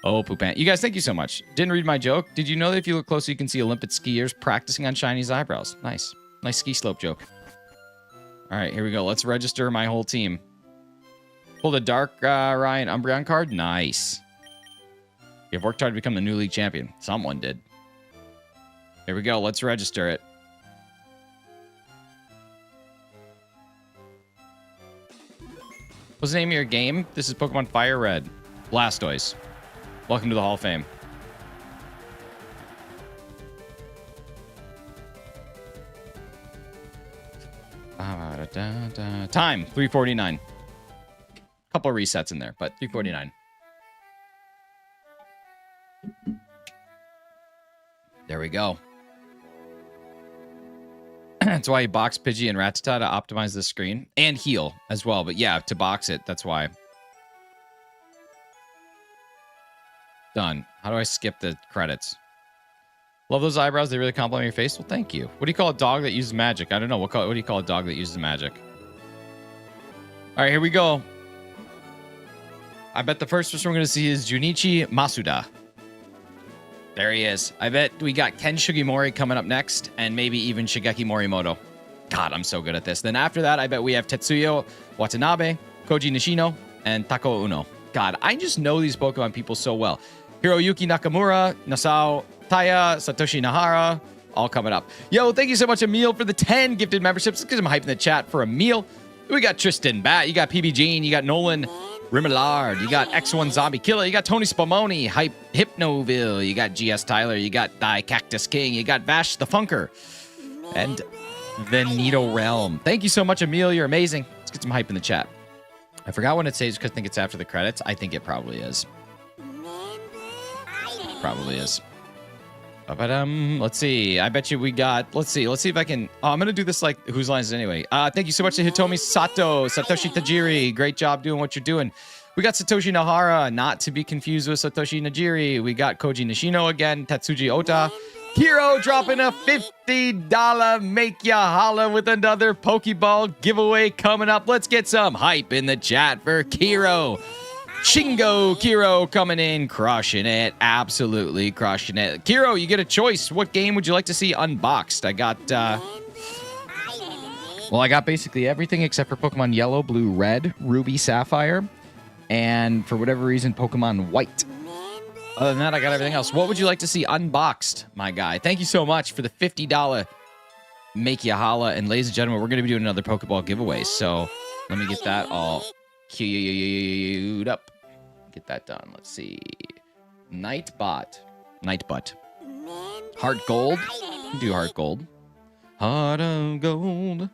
Oh, Poopant. You guys, thank you so much. Didn't read my joke. Did you know that if you look closer, you can see Olympic skiers practicing on Shiny's eyebrows? Nice. Nice ski slope joke. All right, here we go. Let's register my whole team. Pulled a Dark Ryan Umbreon card. Nice. You've worked hard to become the new league champion. Someone did. Here we go. Let's register it. What's the name of your game? This is Pokemon FireRed. Blastoise. Welcome to the Hall of Fame. Time, 3:49. Couple of resets in there, but 3:49. There we go. That's why you box Pidgey and Rattata to optimize the screen. And heal as well. But yeah, to box it, that's why. Done. How do I skip the credits? Love those eyebrows. They really compliment your face. Well, thank you. What do you call a dog that uses magic? I don't know. What do you call a dog that uses magic? All right, here we go. I bet the first person we're going to see is Junichi Masuda. There he is. I bet we got Ken Sugimori coming up next, and maybe even Shigeki Morimoto. God, I'm so good at this. Then after that, I bet we have Tetsuyo Watanabe, Koji Nishino, and Takao Uno. God, I just know these Pokemon people so well. Hiroyuki Nakamura, Nasao Taya, Satoshi Nahara, all coming up. Yo, thank you so much, Emil, for the 10 gifted memberships. Let's get some hype in the chat for Emil. We got Tristan Bat, you got PB Jean, you got Nolan Rimillard, you got X1 Zombie Killer, you got Tony Spumoni, Hypnoville, you got GS Tyler, you got Die Cactus King, you got Vash the Funker, and Venito Realm. Thank you so much, Emil. You're amazing. Let's get some hype in the chat. I forgot when it says because I think it's after the credits. I think it probably is. Probably is. But let's see. I bet you we got. Let's see if I can. Oh, I'm gonna do this like Whose Lines anyway. Thank you so much to Hitomi Sato, Satoshi Tajiri. Great job doing what you're doing. We got Satoshi Nahara, not to be confused with Satoshi Najiri. We got Koji Nishino again, Tatsuji Ota. Hero dropping a $50 make ya holla with another Pokeball giveaway coming up. Let's get some hype in the chat for Kiro. Shingo Kiro coming in, crushing it. Absolutely crushing it. Kiro, you get a choice. What game would you like to see unboxed? I got, well, I got basically everything except for Pokemon Yellow, Blue, Red, Ruby, Sapphire, and for whatever reason, Pokemon White. Other than that, I got everything else. What would you like to see unboxed, my guy? Thank you so much for the $50 make ya holla. And ladies and gentlemen, we're going to be doing another Pokeball giveaway. So let me get that all queued up. Get that done. Let's see. Nightbutt. Heart Gold. Do Heart Gold. Heart of Gold.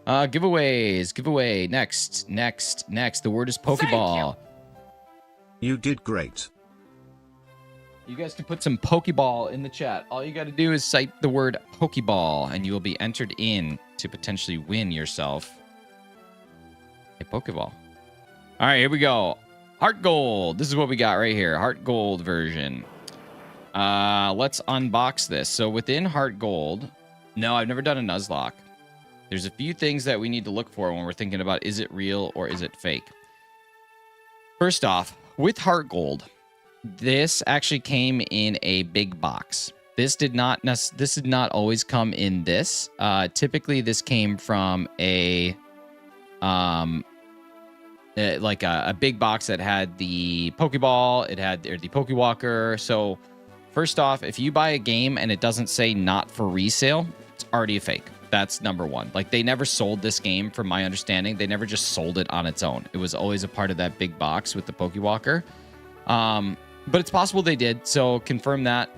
Giveaways. Giveaway. Next. The word is Pokeball. You did great. You guys can put some Pokeball in the chat. All you got to do is cite the word Pokeball, and you will be entered in to potentially win yourself a Pokeball. All right, here we go. Heart Gold. This is what we got right here. Heart Gold version. Let's unbox this. So within Heart Gold, no, I've never done a Nuzlocke. There's a few things that we need to look for when we're thinking about is it real or is it fake. First off, with Heart Gold, this actually came in a big box. This did not always come in this. Typically, this came from a big box that had the Pokeball, it had the Pokewalker. So first off, if you buy a game and it doesn't say not for resale, it's already a fake. That's number one. Like, they never sold this game, from my understanding. They never just sold it on its own. It was always a part of that big box with the Pokewalker. But it's possible they did, so confirm that.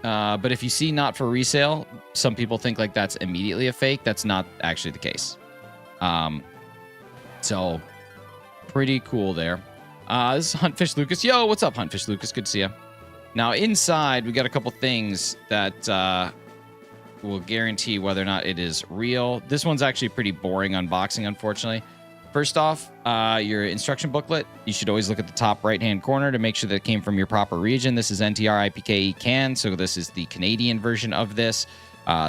But if you see not for resale, some people think like that's immediately a fake. That's not actually the case. So pretty cool there. This is Huntfish Lucas. Yo, what's up, Huntfish Lucas? Good to see you. Now, inside, we got a couple things that will guarantee whether or not it is real. This one's actually pretty boring unboxing, unfortunately. First off, your instruction booklet. You should always look at the top right-hand corner to make sure that it came from your proper region. This is NTR IPKE CAN, so this is the Canadian version of this.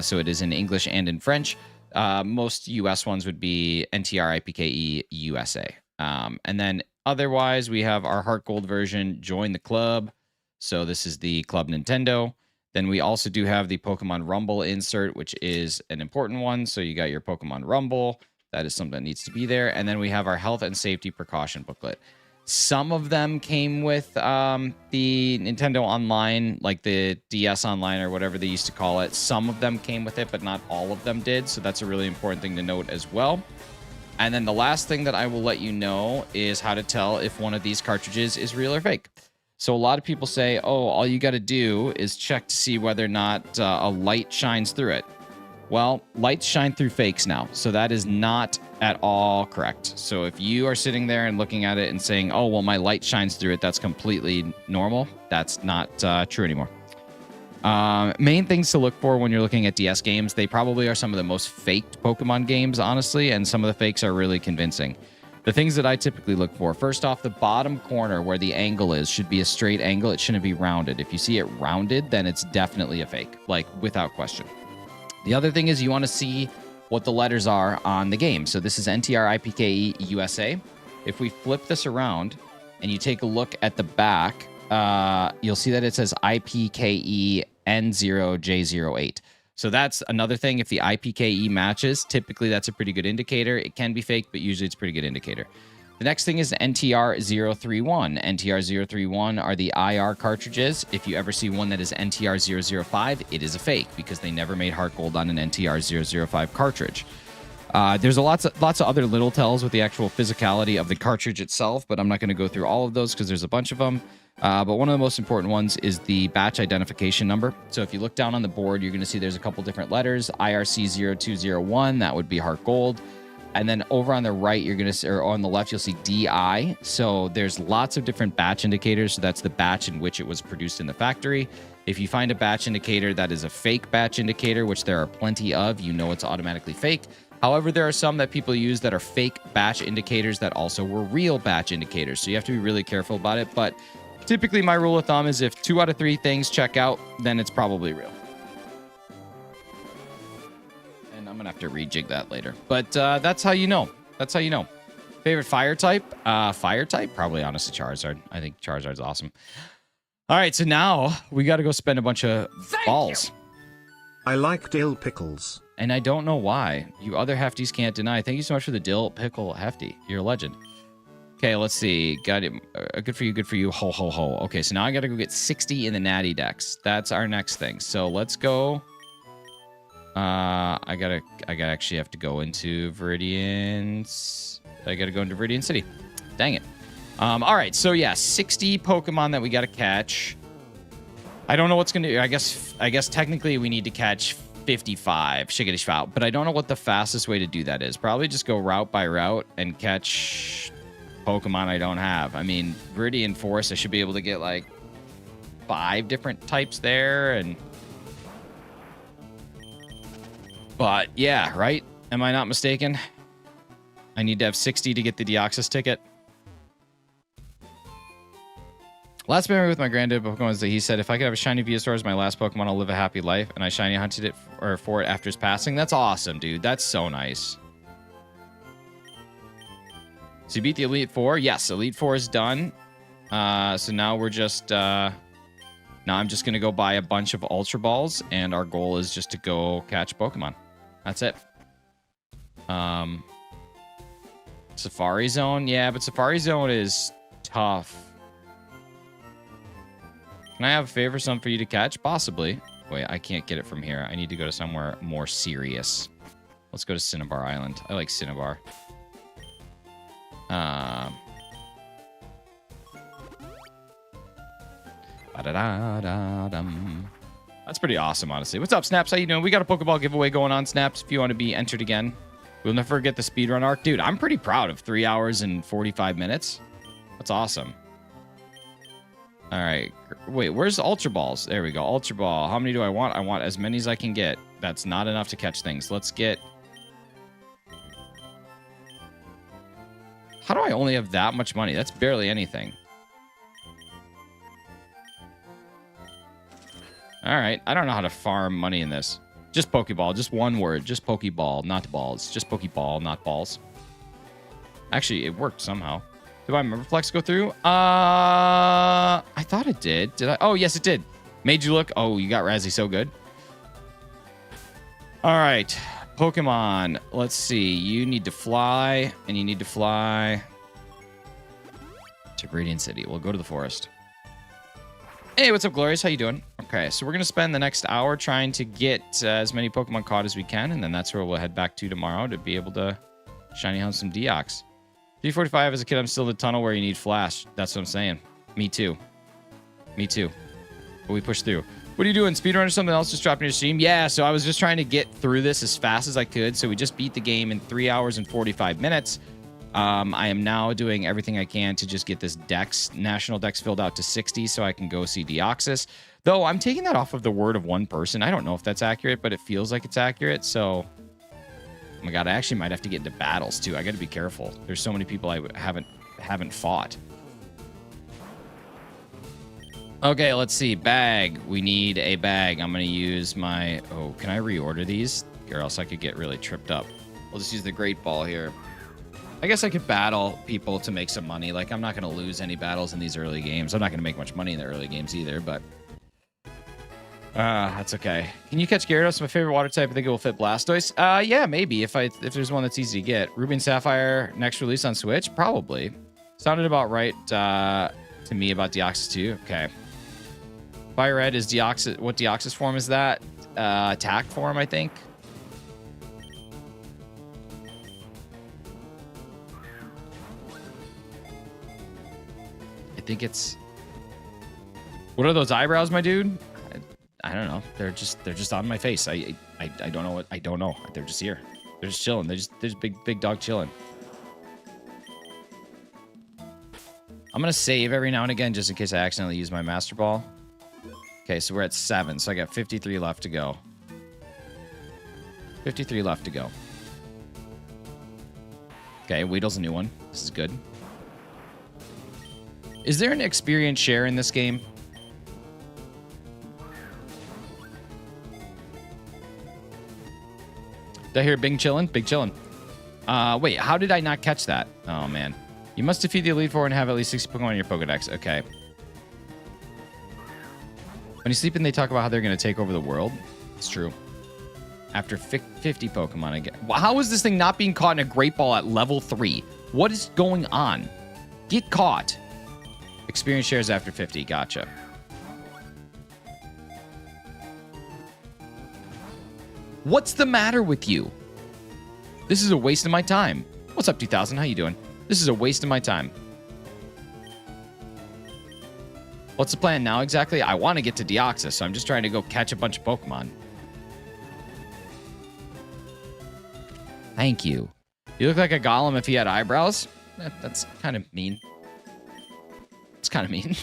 So it is in English and in French. Most US ones would be NTR IPKE USA. And then otherwise, we have our Heart Gold version, Join the Club. So this is the Club Nintendo. Then we also do have the Pokemon Rumble insert, which is an important one. So you got your Pokemon Rumble. That is something that needs to be there. And then we have our health and safety precaution booklet. Some of them came with the Nintendo Online, like the DS Online or whatever they used to call it. Some of them came with it, but not all of them did. So that's a really important thing to note as well. And then the last thing that I will let you know is how to tell if one of these cartridges is real or fake. So a lot of people say, oh, all you got to do is check to see whether or not a light shines through it. Well, lights shine through fakes now, so that is not at all correct. So if you are sitting there and looking at it and saying, oh, well, my light shines through it, that's completely normal. That's not true anymore. Main things to look for when you're looking at DS games, they probably are some of the most faked Pokemon games, honestly, and some of the fakes are really convincing. The things that I typically look for, first off, the bottom corner where the angle is should be a straight angle. It shouldn't be rounded. If you see it rounded, then it's definitely a fake, like without question. The other thing is you want to see what the letters are on the game. So this is NTR IPKE USA. If we flip this around and you take a look at the back, you'll see that it says IPKE N0J08. So that's another thing. If the IPKE matches, typically that's a pretty good indicator. It can be fake, but usually it's a pretty good indicator. The next thing is NTR031. NTR031 are the IR cartridges. If you ever see one that is NTR005, it is a fake because they never made Heart Gold on an NTR005 cartridge. There's lots of other little tells with the actual physicality of the cartridge itself, but I'm not going to go through all of those because there's a bunch of them. But one of the most important ones is the batch identification number. So if you look down on the board, you're going to see there's a couple different letters. IRC0201, that would be Heart Gold. And then over on the right, you're going to see, or on the left, you'll see DI. So there's lots of different batch indicators. So that's the batch in which it was produced in the factory. If you find a batch indicator that is a fake batch indicator, which there are plenty of, you know it's automatically fake. However, there are some that people use that are fake batch indicators that also were real batch indicators. So you have to be really careful about it. But typically, my rule of thumb is if 2 out of 3 things check out, then it's probably real. I'm gonna have to rejig that later, but that's how you know. That's how you know. Favorite fire type? Fire type? Probably honestly Charizard. I think Charizard's awesome. All right, so now we got to go spend a bunch of balls. I like dill pickles. And I don't know why. You other hefties can't deny. Thank you so much for the dill pickle hefty. You're a legend. Okay, let's see. Got it. Good for you. Good for you. Ho ho ho. Okay, so now I got to go get 60 in the Natty Dex. That's our next thing. So let's go. I gotta actually have to go into Viridian. I gotta go into Viridian City. Dang it. All right. So yeah, 60 Pokemon that we gotta catch. I don't know what's gonna. I guess technically we need to catch 55 Shiggity-Shout, but I don't know what the fastest way to do that is. Probably just go route by route and catch Pokemon I don't have. I mean, Viridian Forest, I should be able to get like 5 different types there and. But yeah, right? Am I not mistaken? I need to have 60 to get the Deoxys ticket. Last memory with my granddad Pokemon is that he said, if I could have a shiny Venusaur as my last Pokemon, I'll live a happy life. And I shiny hunted it for it after his passing. That's awesome, dude. That's so nice. So you beat the Elite Four? Yes, Elite Four is done. So now we're just... now I'm just going to go buy a bunch of Ultra Balls. And our goal is just to go catch Pokemon. That's it. Safari Zone? Yeah, but Safari Zone is tough. Can I have a favor, something for you to catch? Possibly. Wait, I can't get it from here. I need to go to somewhere more serious. Let's go to Cinnabar Island. I like Cinnabar. Ba-da-da-da-dum. That's pretty awesome, honestly. What's up, Snaps? How you doing? We got a Pokeball giveaway going on, Snaps, if you want to be entered again. We'll never forget the speedrun arc. Dude, I'm pretty proud of 3 hours and 45 minutes. That's awesome. All right. Wait, where's Ultra Balls? There we go. Ultra Ball. How many do I want? I want as many as I can get. That's not enough to catch things. Let's get... How do I only have that much money? That's barely anything. All right. I don't know how to farm money in this. Just Pokeball. Just one word. Just Pokeball, not balls. Just Pokeball, not balls. Actually, it worked somehow. Did my Member Flex go through? I thought it did. Did I? Oh, yes, it did. Made you look. Oh, you got Razzie so good. All right. Pokemon. Let's see. You need to fly, and you need to fly to Radiant City. We'll go to the forest. Hey, what's up, Glorious? How you doing? Okay, so we're going to spend the next hour trying to get as many Pokemon caught as we can, and then that's where we'll head back to tomorrow to be able to shiny hunt some Deoxys. 345 as a kid, I'm still in the tunnel where you need flash. That's what I'm saying. Me too. Me too. But we push through. What are you doing? Speedrun or something else just dropping your stream? Yeah, so I was just trying to get through this as fast as I could. So we just beat the game in 3 hours and 45 minutes. I am now doing everything I can to just get this Dex, National Dex filled out to 60 so I can go see Deoxys. Though I'm taking that off of the word of one person. I don't know if that's accurate, but it feels like it's accurate. So... Oh my god, I actually might have to get into battles too. I got to be careful. There's so many people I haven't fought. Okay, let's see. Bag. We need a bag. I'm going to use my... Oh, can I reorder these? Or else I could get really tripped up. We'll just use the Great Ball here. I guess I could battle people to make some money. Like, I'm not going to lose any battles in these early games. I'm not going to make much money in the early games either, but... that's okay. Can you catch Gyarados? My favorite water type. I think it will fit Blastoise. Yeah, maybe. If there's one that's easy to get. Ruby and Sapphire next release on Switch? Probably. Sounded about right to me about Deoxys too. Okay. FireRed is Deoxys. What Deoxys form is that? Attack form, I think. I think it's... What are those eyebrows, my dude? I don't know. They're just on my face. I don't know what. I don't know. They're just here. They're just chilling. They're just big dog chilling. I'm gonna save every now and again just in case I accidentally use my Master Ball. Okay, so we're at 7. So I got 53 left to go. 53 left to go. Okay, Weedle's a new one. This is good. Is there an experience share in this game? Did I hear Big Chillin'? Big Chillin'. Wait, how did I not catch that? Oh, man. You must defeat the Elite Four and have at least 60 Pokemon in your Pokedex. Okay. When you sleep in, they talk about how they're going to take over the world. It's true. After 50 Pokemon again. How is this thing not being caught in a Great Ball at level 3? What is going on? Get caught. Experience shares after 50. Gotcha. What's the matter with you? This is a waste of my time. What's up, 2000? How you doing? This is a waste of my time. What's the plan now exactly? I want to get to Deoxys, so I'm just trying to go catch a bunch of Pokemon. Thank you. You look like a golem if he had eyebrows. That's kind of mean. It's kind of mean.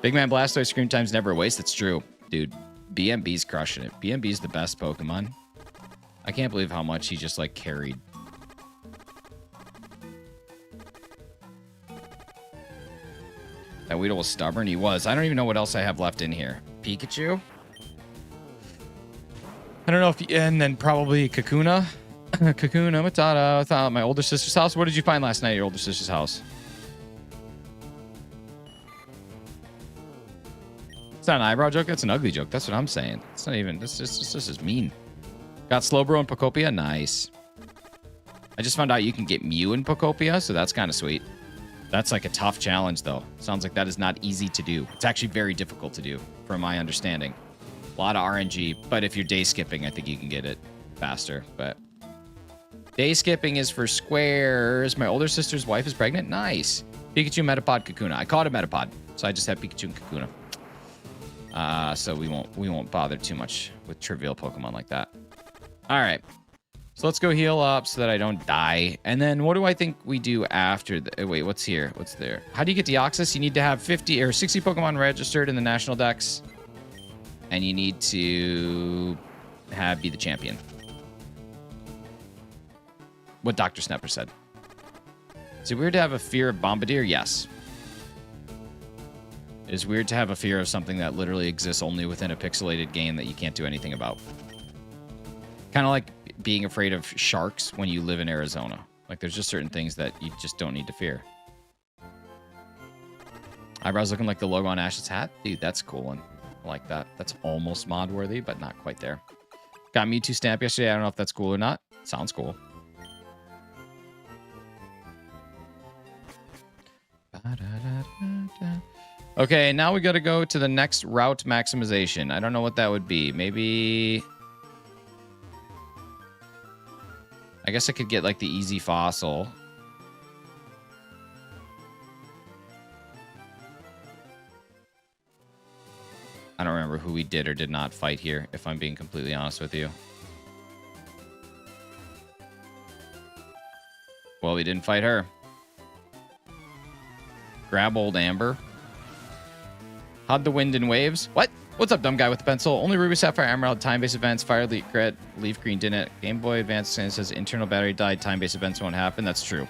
Big Man Blastoise screen time's never a waste. That's true. Dude, BMB's crushing it. BMB's the best Pokemon. I can't believe how much he just, like, carried. That Weedle was stubborn. He was. I don't even know what else I have left in here. Pikachu? I don't know if... And then probably Kakuna. Kakuna Matata. Without my older sister's house. What did you find last night at your older sister's house? It's not an eyebrow joke. That's an ugly joke. That's what I'm saying. It's not even... This is mean. Got Slowbro and Pokopia. Nice. I just found out you can get Mew in Pokopia, so that's kind of sweet. That's like a tough challenge, though. Sounds like that is not easy to do. It's actually very difficult to do, from my understanding. A lot of RNG, but if you're day skipping, I think you can get it faster. But day skipping is for squares. My older sister's wife is pregnant. Nice. Pikachu, Metapod, Kakuna. I caught a Metapod, so I just had Pikachu and Kakuna. So we won't bother too much with trivial Pokemon like that. All right. So let's go heal up so that I don't die. And then what do I think we do after the... Wait, what's here? What's there? How do you get Deoxys? You need to have 50 or 60 Pokemon registered in the National Dex. And you need to be the champion. What Dr. Snapper said. Is it weird to have a fear of Bombardier? Yes. It is weird to have a fear of something that literally exists only within a pixelated game that you can't do anything about. Kind of like being afraid of sharks when you live in Arizona. Like, there's just certain things that you just don't need to fear. Eyebrows looking like the logo on Ash's hat. Dude, that's a cool one. I like that. That's almost mod worthy, but not quite there. Got Mewtwo stamp yesterday. I don't know if that's cool or not. Sounds cool. Okay, now we got to go to the next route maximization. I don't know what that would be. Maybe... I guess I could get, like, the easy fossil. I don't remember who we did or did not fight here, if I'm being completely honest with you. Well, we didn't fight her. Grab old Amber. How'd the wind and waves? What? What's up, dumb guy with the pencil? Only Ruby, Sapphire, Emerald, time-based events. FireRed LeafGreen didn't. Game Boy Advance says internal battery died. Time-based events won't happen. That's true.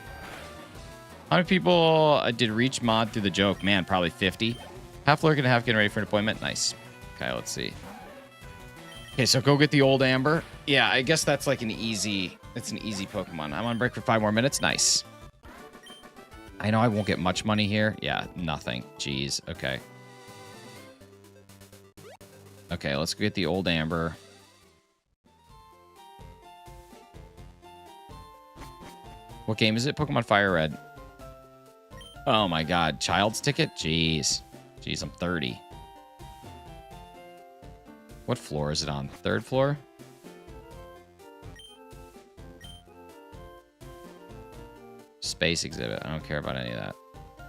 How many people did Reach mod through the joke? Man, probably 50. Half lurking and half getting ready for an appointment. Nice. Okay, let's see. Okay, so go get the old Amber. Yeah, I guess that's like an easy... It's an easy Pokemon. I'm on break for 5 more minutes. Nice. I know I won't get much money here. Yeah, nothing. Jeez. Okay. Okay, let's get the old Amber. What game is it? Pokemon FireRed. Oh my god. Child's ticket? Jeez. Jeez, I'm 30. What floor is it on? 3rd floor? Space exhibit. I don't care about any of that.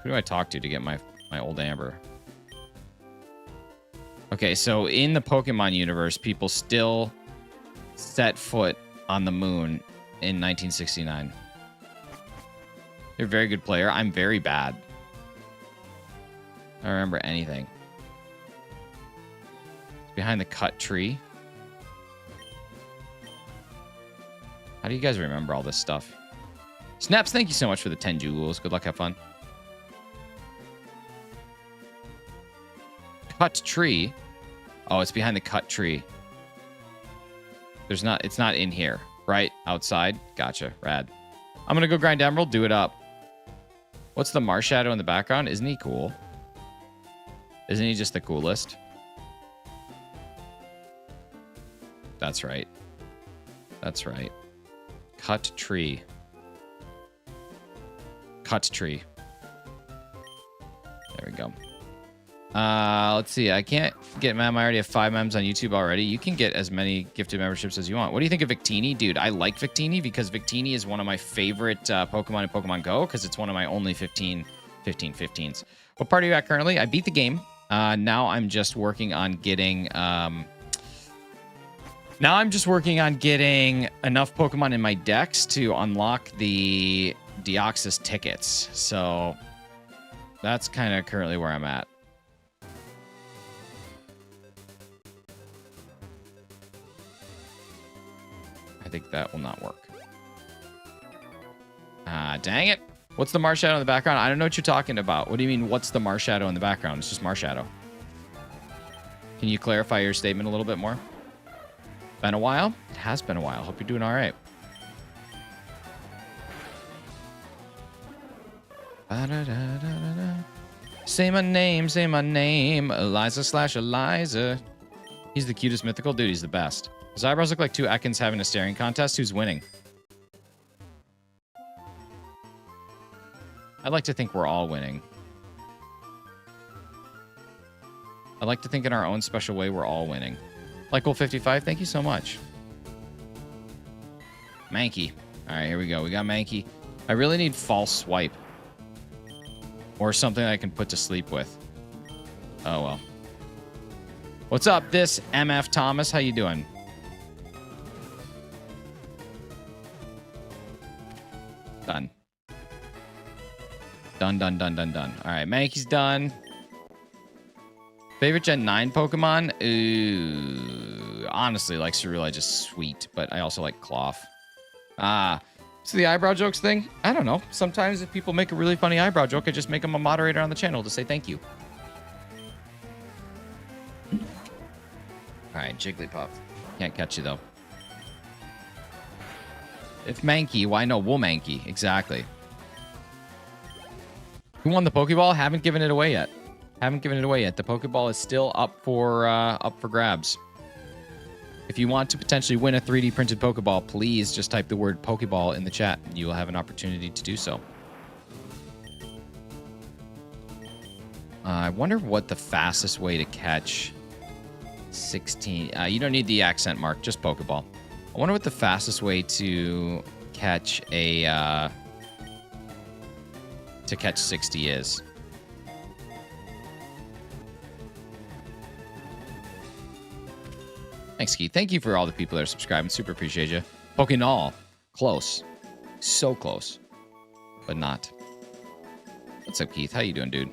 Who do I talk to get my old Amber? Okay, so in the Pokemon universe, people still set foot on the moon in 1969. You're a very good player. I'm very bad. I don't remember anything. It's behind the cut tree. How do you guys remember all this stuff? Snaps, thank you so much for the 10 jewels. Good luck, have fun. Cut tree. Oh, it's behind the cut tree. It's not in here, right? Outside. Gotcha. Rad. I'm gonna go grind emerald, do it up. What's the Marshadow in the background? Isn't he cool? Isn't he just the coolest? That's right. That's right. Cut tree. Cut tree. There we go. Let's see. I can't get mem. I already have 5 mems on YouTube already. You can get as many gifted memberships as you want. What do you think of Victini? Dude, I like Victini because Victini is one of my favorite Pokemon in Pokemon Go because it's one of my only 15s. What part are you at currently? I beat the game. Now I'm just working on getting... Now I'm just working on getting enough Pokemon in my Dex to unlock the Deoxys tickets. So that's kind of currently where I'm at. I think that will not work. Dang it. What's the Marshadow in the background? I don't know what you're talking about. What do you mean, what's the Marshadow in the background? It's just Marshadow. Can you clarify your statement a little bit more? Been a while? It has been a while. Hope you're doing all right. Say my name, say my name. Eliza/Eliza. He's the cutest mythical. Dude, he's the best. His eyebrows look like 2 Ekans having a staring contest. Who's winning? I'd like to think we're all winning. I'd like to think in our own special way we're all winning. Like Goal 55, thank you so much. Mankey. All right, here we go. We got Mankey. I really need False Swipe. Or something I can put to sleep with. Oh, well. What's up, this MF Thomas? How you doing? Done. Done. All right, Mankey's done. Favorite Gen 9 Pokemon? Ooh, honestly, like Cerulege just sweet, but I also like Cloth. So the eyebrow jokes thing? I don't know. Sometimes if people make a really funny eyebrow joke, I just make them a moderator on the channel to say thank you. All right, Jigglypuff. Can't catch you, though. If Mankey, why no? We'll Mankey. Exactly. Who won the Pokeball? Haven't given it away yet. Haven't given it away yet. The Pokeball is still up for grabs. If you want to potentially win a 3D printed Pokeball, please just type the word Pokeball in the chat. You will have an opportunity to do so. I wonder what the fastest way to catch 16... you don't need the accent mark, just Pokeball. I wonder what the fastest way to catch a... to catch 60 is. Thanks, Keith. Thank you for all the people that are subscribing. Super appreciate you. Pokénol. Close. So close. But not. What's up, Keith? How you doing, dude?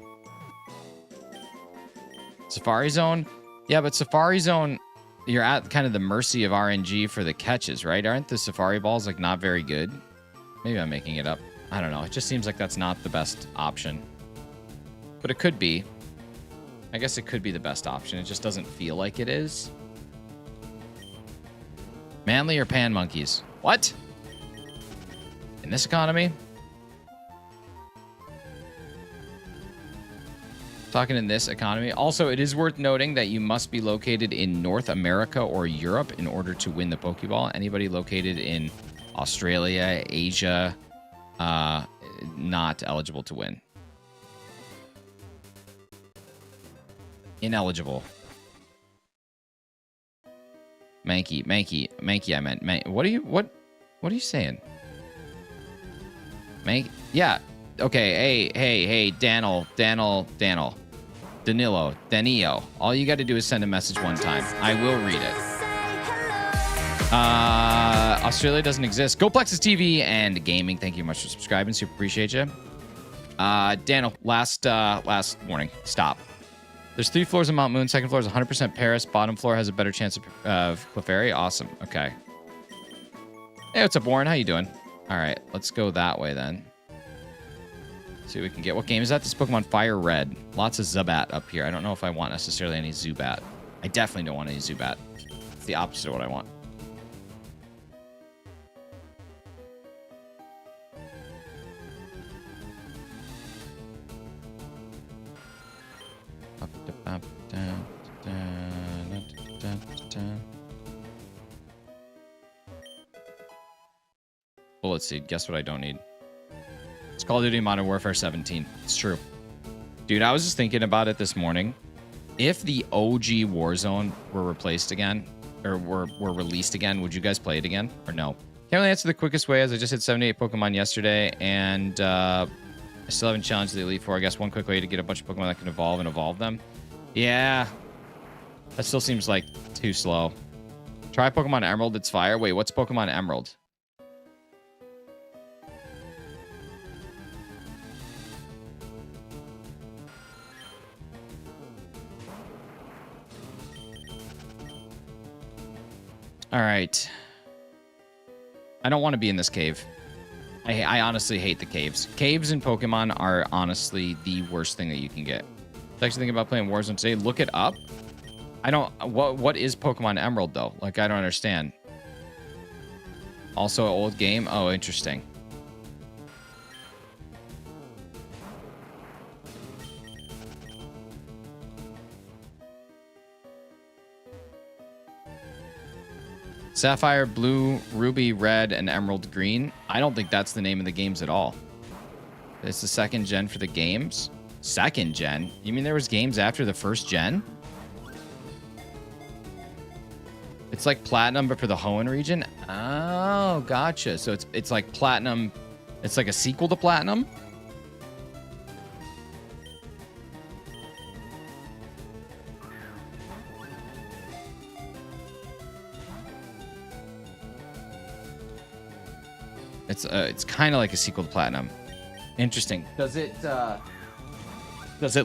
Safari Zone? Yeah, but Safari Zone, you're at kind of the mercy of RNG for the catches, right? Aren't the Safari Balls, like, not very good? Maybe I'm making it up. I don't know. It just seems like that's not the best option. But it could be. I guess it could be the best option. It just doesn't feel like it is. Manly or Pan Monkeys? What? In this economy? Talking in this economy. Also, it is worth noting that you must be located in North America or Europe in order to win the Pokeball. Anybody located in Australia, Asia, not eligible to win. Ineligible. Mankey, I meant. What are you saying? Yeah. Okay, hey, Danilo. All you got to do is send a message one time. I will read it. Australia doesn't exist. GoPlexus TV and gaming. Thank you much for subscribing. Super appreciate you. Daniel, last warning. Stop. There's 3 floors of Mount Moon. Second floor is 100% Paris. Bottom floor has a better chance of Clefairy. Awesome. Okay. Hey, what's up, Warren? How you doing? All right, let's go that way then. See what we can get. What game is that? This Pokemon FireRed. Lots of Zubat up here. I don't know if I want necessarily any Zubat. I definitely don't want any Zubat. It's the opposite of what I want. Bullet Seed. Guess what I don't need? It's Call of Duty Modern Warfare 17. It's true. Dude, I was just thinking about it this morning. If the OG Warzone were replaced again, or were released again, would you guys play it again, or no? Can't really answer the quickest way, as I just hit 78 Pokemon yesterday, and I still haven't challenged the Elite Four. I guess one quick way to get a bunch of Pokemon that can evolve and evolve them. Yeah. That still seems like too slow. Try Pokemon Emerald, it's fire. Wait, what's Pokemon Emerald? All right. I don't want to be in this cave. I honestly hate the caves. Caves in Pokemon are honestly the worst thing that you can get. I was actually thinking about playing Warzone today. Look it up. I don't... What is Pokemon Emerald, though? Like, I don't understand. Also an old game? Oh, interesting. Sapphire, Blue, Ruby, Red, and Emerald Green. I don't think that's the name of the games at all. It's the second gen for the games. Second gen? You mean there was games after the first gen? It's like Platinum, but for the Hoenn region? Oh, gotcha. So it's like Platinum. It's like a sequel to Platinum? It's kind of like a sequel to Platinum. Interesting. Does it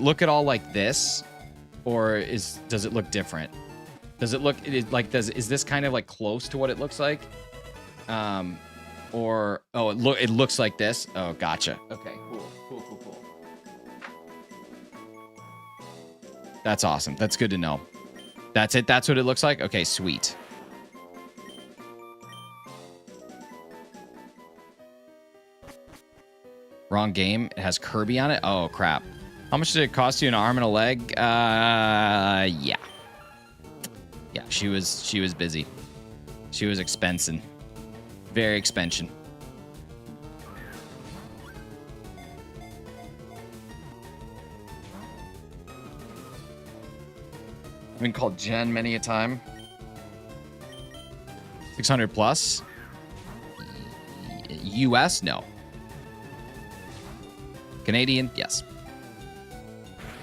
look at all like this, or does it look different? Does it look is this kind of like close to what it looks like? Or it looks like this. Oh, gotcha. Okay, cool. That's awesome. That's good to know. That's it. That's what it looks like. Okay, sweet. Wrong game. It has Kirby on it. Oh crap. How much did it cost you? An arm and a leg? Yeah. Yeah, she was busy. She was expensing. Very expensive. I've been called Jen many a time. 600 plus? US? No. Canadian? Yes.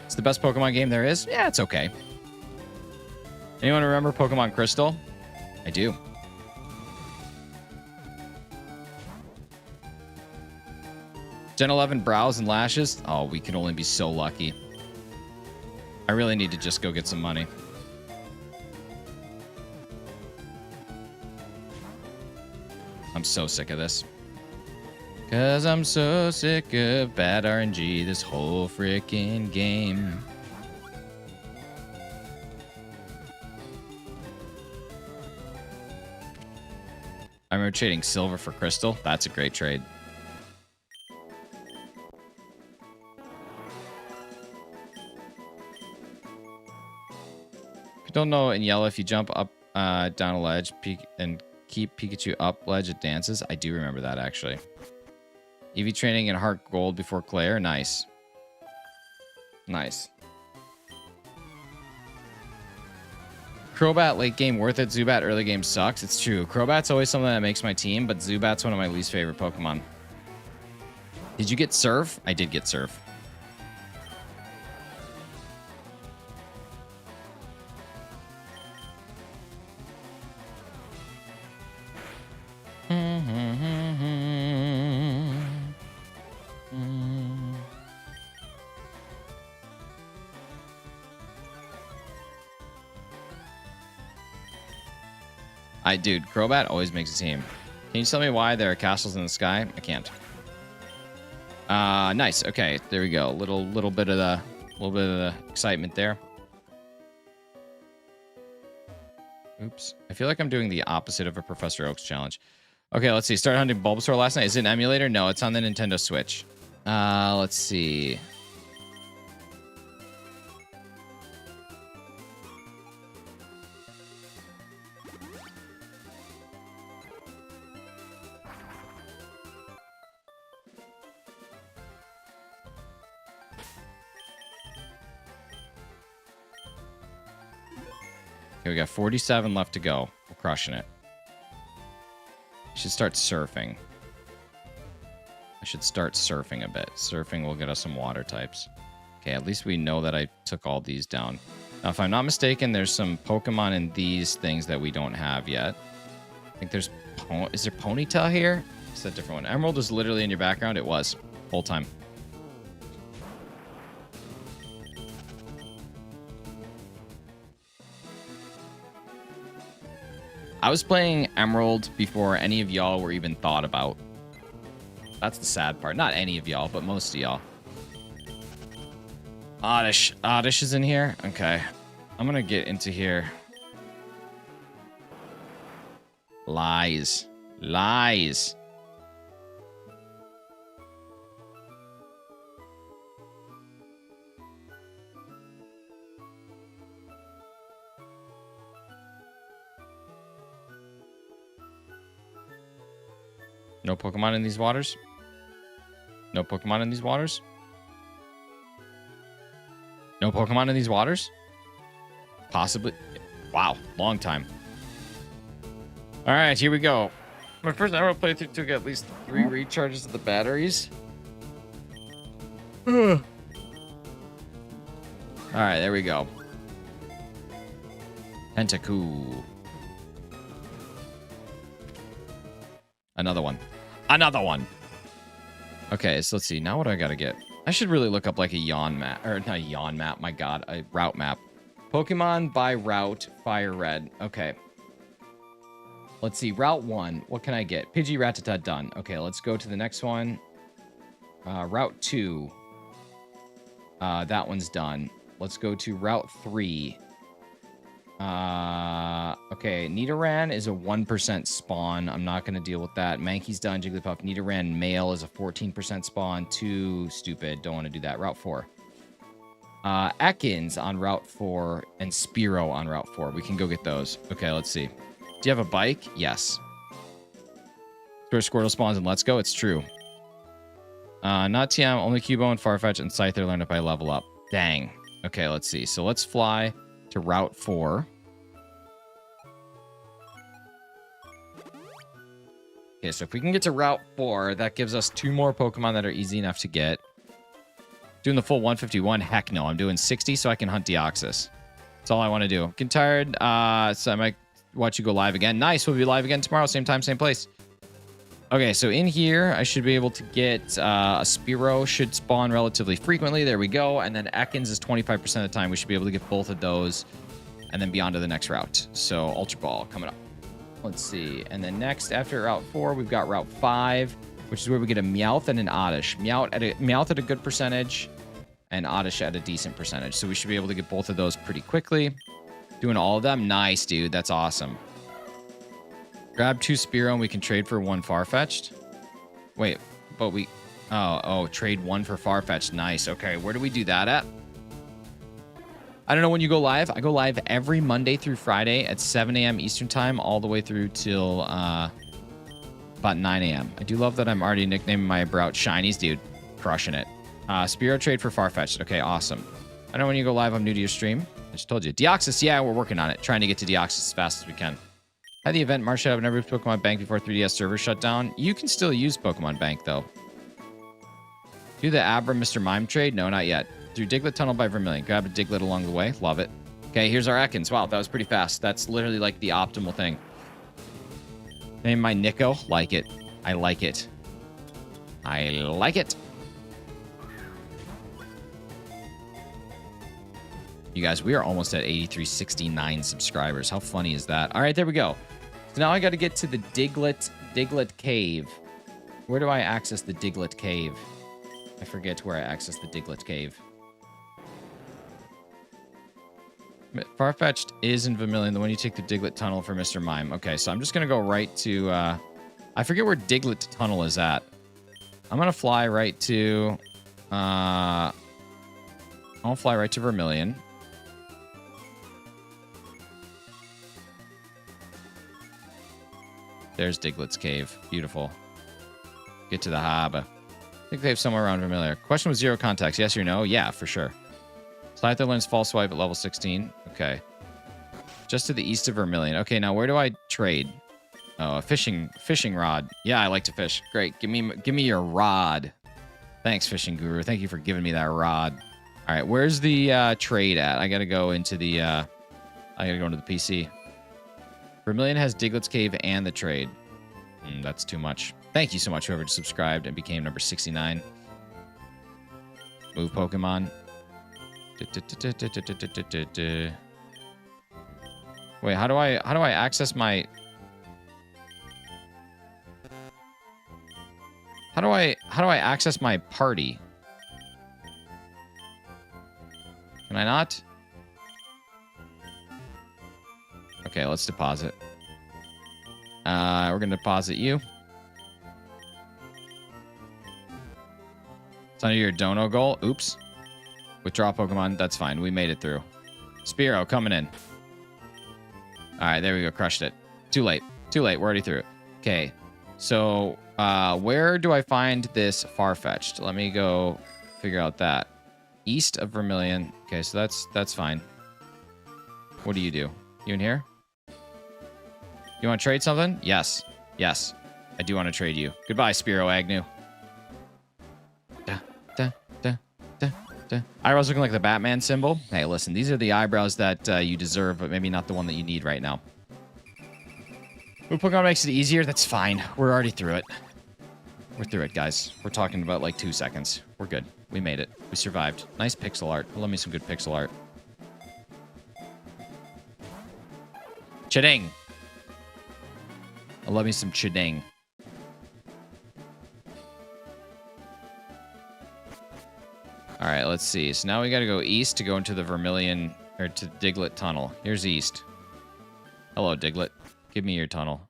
It's the best Pokemon game there is? Yeah, it's okay. Anyone remember Pokemon Crystal? I do. Gen 11 brows and lashes? Oh, we can only be so lucky. I really need to just go get some money. I'm so sick of this. Cause I'm so sick of bad RNG this whole freaking game. I remember trading silver for crystal. That's a great trade. If you don't know in yellow, if you jump up, down a ledge, and keep Pikachu up ledge, it dances. I do remember that actually. EV training in Heart Gold before Claire. Nice. Nice. Crobat late game worth it. Zubat early game sucks. It's true. Crobat's always something that makes my team, but Zubat's one of my least favorite Pokemon. Did you get Surf? I did get Surf. Dude, Crobat always makes a team. Can you tell me why there are castles in the sky? I can't. Nice. Okay, there we go. Little bit of the excitement there. Oops. I feel like I'm doing the opposite of a Professor Oak's challenge. Okay, let's see. Started hunting Bulbasaur last night. Is it an emulator? No, it's on the Nintendo Switch. Let's see. Okay, we got 47 left to go. We're crushing it. I should start surfing. I should start surfing a bit. Surfing will get us some water types. Okay, at least we know that I took all these down. Now, if I'm not mistaken, there's some Pokemon in these things that we don't have yet. I think there's... Is there Ponytail here? Is that a different one? Emerald was literally in your background. It was. Whole time. I was playing Emerald before any of y'all were even thought about. That's the sad part. Not any of y'all, but most of y'all. Oddish. Oddish is in here? Okay. I'm gonna get into here. Lies. Lies. No Pokemon in these waters? No Pokemon in these waters? No Pokemon in these waters? Possibly. Wow, long time. All right, here we go. My first Emerald playthrough took at least 3 recharges of the batteries. All right, there we go. Pentaku. Another one. Another one. Okay, so let's see. Now what do I got to get? I should really look up like a yawn map. Or not a yawn map, my god. A route map. Pokemon by route, FireRed. Okay. Let's see. Route 1. What can I get? Pidgey, Rattata, done. Okay, let's go to the next one. Route 2. That one's done. Let's go to Route 3. Okay, Nidoran is a 1% spawn. I'm not going to deal with that. Mankey's done. Jigglypuff. Nidoran male is a 14% spawn. Too stupid. Don't want to do that. Route 4. Ekans on Route 4 and Spearow on Route 4. We can go get those. Okay, let's see. Do you have a bike? Yes. Where Squirtle spawns and Let's Go? It's true. Not TM, only Cubo and Farfetch and Scyther learned if I level up. Dang. Okay, let's see. So let's fly to Route 4. Okay, so if we can get to Route 4, that gives us 2 more Pokemon that are easy enough to get. Doing the full 151? Heck no. I'm doing 60 so I can hunt Deoxys. That's all I want to do. Getting tired. So I might watch you go live again. Nice. We'll be live again tomorrow. Same time, same place. Okay, so in here, I should be able to get a Spearow. Should spawn relatively frequently. There we go. And then Ekans is 25% of the time. We should be able to get both of those and then be on to the next route. So Ultra Ball coming up. Let's see. And then next, after Route 4, we've got Route 5, which is where we get a Meowth and an Oddish. Meowth at a good percentage and Oddish at a decent percentage. So we should be able to get both of those pretty quickly. Doing all of them. Nice, dude. That's awesome. Grab 2 Spearow and we can trade for 1 Farfetch'd. Wait, but we... Oh, trade 1 for Farfetch'd. Nice. Okay, where do we do that at? I don't know when you go live. I go live every Monday through Friday at 7 a.m. Eastern Time all the way through till about 9 a.m. I do love that I'm already nicknaming my Brout Shinies, dude. Crushing it. Spearow trade for Farfetch'd. Okay, awesome. I don't know when you go live. I'm new to your stream. I just told you. Deoxys, yeah, we're working on it. Trying to get to Deoxys as fast as we can. Had the event March have never used Pokemon Bank before 3DS server shut down. You can still use Pokemon Bank, though. Do the Abra Mr. Mime trade? No, not yet. Through Diglett Tunnel by Vermilion. Grab a Diglett along the way. Love it. Okay, here's our Ekans. Wow, that was pretty fast. That's literally like the optimal thing. Name my Nico. Like it. I like it. I like it. You guys, we are almost at 8369 subscribers. How funny is that? All right, there we go. So now I got to get to the Diglett Cave. Where do I access the Diglett Cave? I forget where I access the Diglett Cave. Farfetch'd is in Vermilion, the one you take the Diglett Tunnel for Mr. Mime. Okay, so I'm just going to go right to... I forget where Diglett Tunnel is at. I'm going to fly right to... I'll fly right to Vermilion. There's Diglett's Cave. Beautiful. Get to the harbor. I think they have somewhere around Vermilion. Question with 0 contacts. Yes or no? Yeah, for sure. Scyther learns False Swipe at level 16. Okay. Just to the east of Vermilion. Okay, now where do I trade? Oh, a fishing rod. Yeah, I like to fish. Great. Give me your rod. Thanks, Fishing Guru. Thank you for giving me that rod. All right, where's the trade at? I gotta go into the PC. Vermilion has Diglett's Cave and the trade. That's too much. Thank you so much, whoever subscribed and became number 69. Move Pokemon. Wait, how do I access my... How do I access my party? Can I not? Okay, let's deposit. We're gonna deposit you. It's under your Dono goal. Oops. Withdraw Pokemon. That's fine. We made it through. Spearow coming in. All right, there we go. Crushed it. Too late. Too late. We're already through it. Okay. So, where do I find this Farfetch'd? Let me go figure out that. East of Vermilion. Okay, so that's fine. What do? You in here? You want to trade something? Yes. Yes. I do want to trade you. Goodbye, Spearow Agnew. Eyebrows looking like the Batman symbol. Hey, listen, these are the eyebrows that you deserve, but maybe not the one that you need right now. If Pokemon makes it easier, that's fine. We're already through it. We're through it, guys. We're talking about like 2 seconds. We're good. We made it. We survived. Nice pixel art. Love me some good pixel art. Chiding. I love me some chiding. All right, let's see. So now we got to go east to go into the Vermilion, or to Diglett Tunnel. Here's east. Hello, Diglett. Give me your tunnel.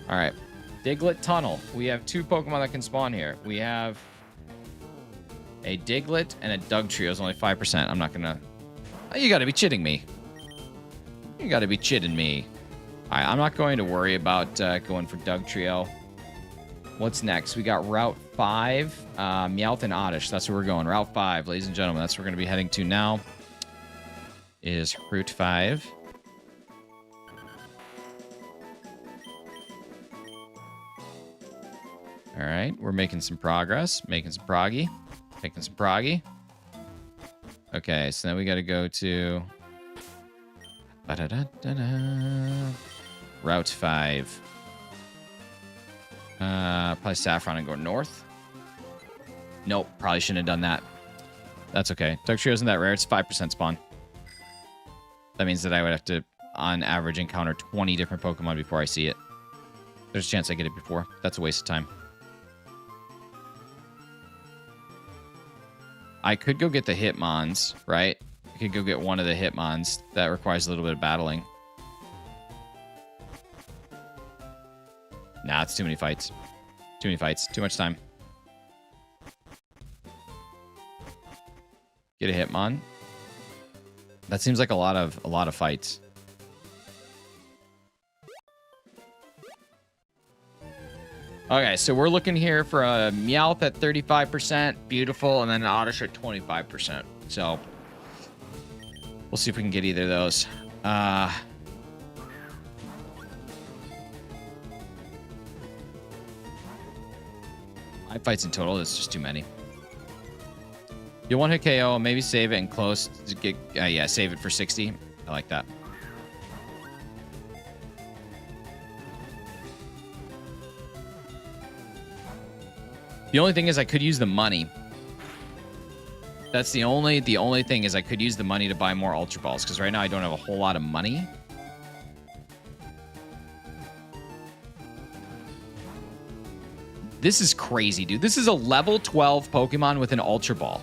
All right. Diglett Tunnel. We have 2 Pokemon that can spawn here. We have a Diglett and a Dugtrio. It's only 5%. I'm not going to... Oh, you got to be chitting me. You got to be chitting me. All right, I'm not going to worry about going for Dugtrio. What's next? We got Route 5, Meowth and Oddish. That's where we're going. Route 5, ladies and gentlemen. That's where we're going to be heading to now. Is Route 5. All right, we're making some progress. Making some proggy. Making some proggy. Okay, so then we got to go to... Route 5. Probably Saffron and go north. Nope, probably shouldn't have done that. That's okay. Dugtrio isn't that rare. It's 5% spawn. That means that I would have to, on average, encounter 20 different Pokemon before I see it. There's a chance I get it before. That's a waste of time. I could go get the Hitmons, right? I could go get one of the Hitmons. That requires a little bit of battling. Nah, it's too many fights. Too many fights. Too much time. Get a Hitmon. That seems like a lot of fights. Okay, so we're looking here for a Meowth at 35%, beautiful, and then an Oddish at 25%. So we'll see if we can get either of those. 5 fights in total. That's just too many. You want hit KO, maybe save it and close to get. Yeah, save it for 60. I like that. The only thing is I could use the money. That's the only thing is I could use the money to buy more Ultra Balls, because right now I don't have a whole lot of money. This is crazy, dude. This is a level 12 Pokemon with an Ultra Ball.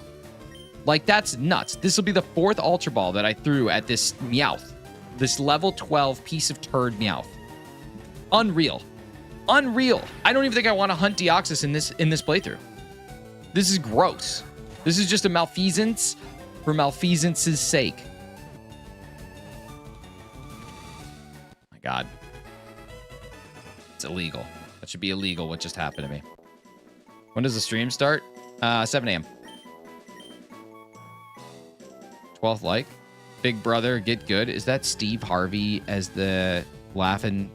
Like, that's nuts. This will be the 4th Ultra Ball that I threw at this Meowth. This level 12 piece of turd Meowth. Unreal. Unreal. I don't even think I want to hunt Deoxys in this playthrough. This is gross. This is just a malfeasance for malfeasance's sake. My God. It's illegal. That should be illegal what just happened to me. When does the stream start? 7 a.m. 12th like. Big brother, get good. Is that Steve Harvey as the laughing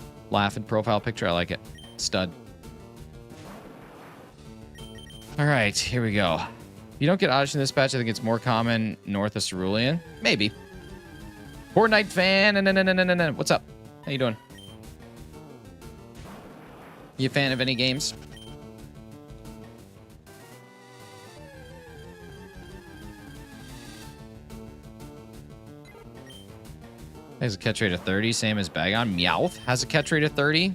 profile picture? I like it. Stud. All right, here we go. If you don't get Oddish in this patch, I think it's more common north of Cerulean. Maybe. Fortnite fan. No. What's up? How you doing? You a fan of any games? Has a catch rate of 30, same as Bagon. Meowth has a catch rate of 30.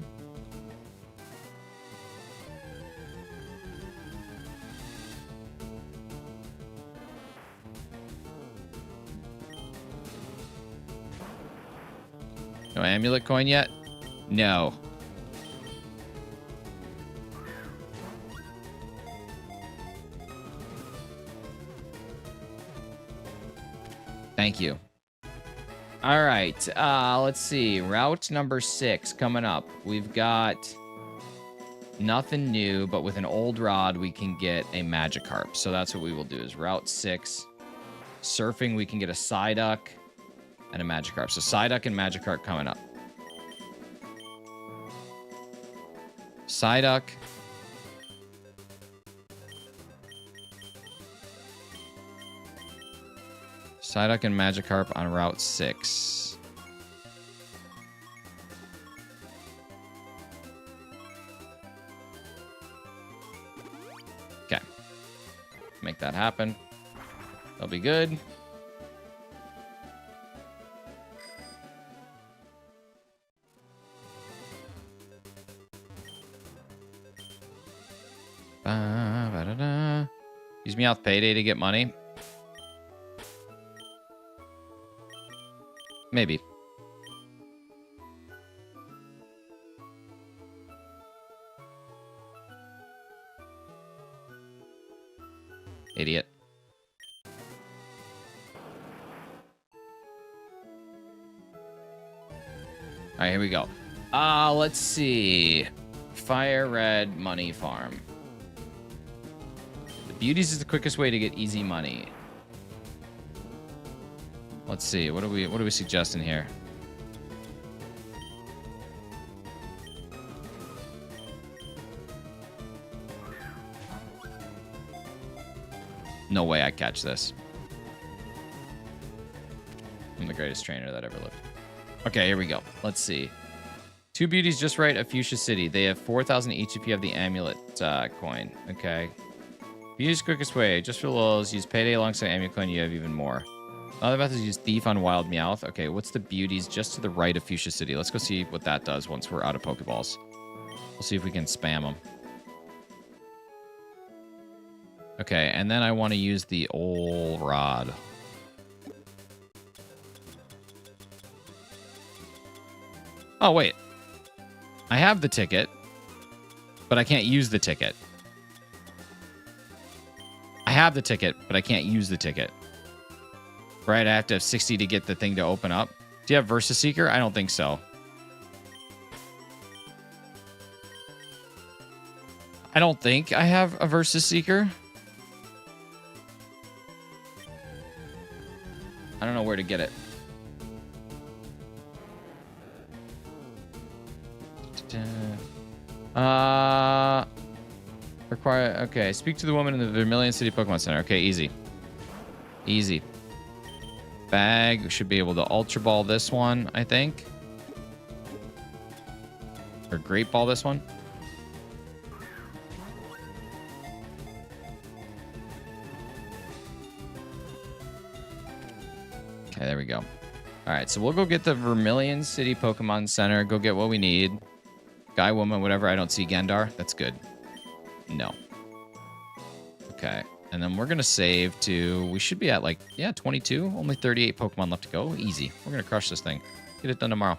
No amulet coin yet? No. Thank you. All right. Let's see. Route number 6 coming up. We've got nothing new, but with an old rod, we can get a Magikarp. So that's what we will do is Route 6. Surfing, we can get a Psyduck and a Magikarp. So Psyduck and Magikarp coming up. Psyduck. Psyduck and Magikarp on Route 6. that happen. That'll be good. Use Meowth Payday to get money. Maybe. Idiot. All right, here we go. Let's see. FireRed Money Farm. The beauties is the quickest way to get easy money. Let's see. What are we suggesting here? No way I catch this. I'm the greatest trainer that ever lived. Okay, here we go. Let's see. 2 beauties just right of Fuchsia City. They have 4,000 each if you have the amulet coin. Okay. Use quickest way. Just for lulz. Use Payday alongside amulet coin. You have even more. Another method is use Thief on Wild Meowth. Okay, what's the beauties just to the right of Fuchsia City? Let's go see what that does once we're out of Pokeballs. We'll see if we can spam them. Okay, and then I want to use the old rod. Oh, wait. I have the ticket, but I can't use the ticket. I have the ticket, but I can't use the ticket. Right? I have to have 60 to get the thing to open up. Do you have Versus Seeker? I don't think so. I don't think I have a Versus Seeker. I don't know where to get it. Require. Okay, speak to the woman in the Vermilion City Pokemon Center. Okay, easy. Easy. Bag. We should be able to Ultra Ball this one, I think. Or Great Ball this one. Okay, there we go. All right, so we'll go get the Vermilion City Pokemon Center. Go get what we need. Guy, woman, whatever. I don't see Gendar. That's good. No. Okay. And then we're going to save to... We should be at like, yeah, 22. Only 38 Pokemon left to go. Easy. We're going to crush this thing. Get it done tomorrow.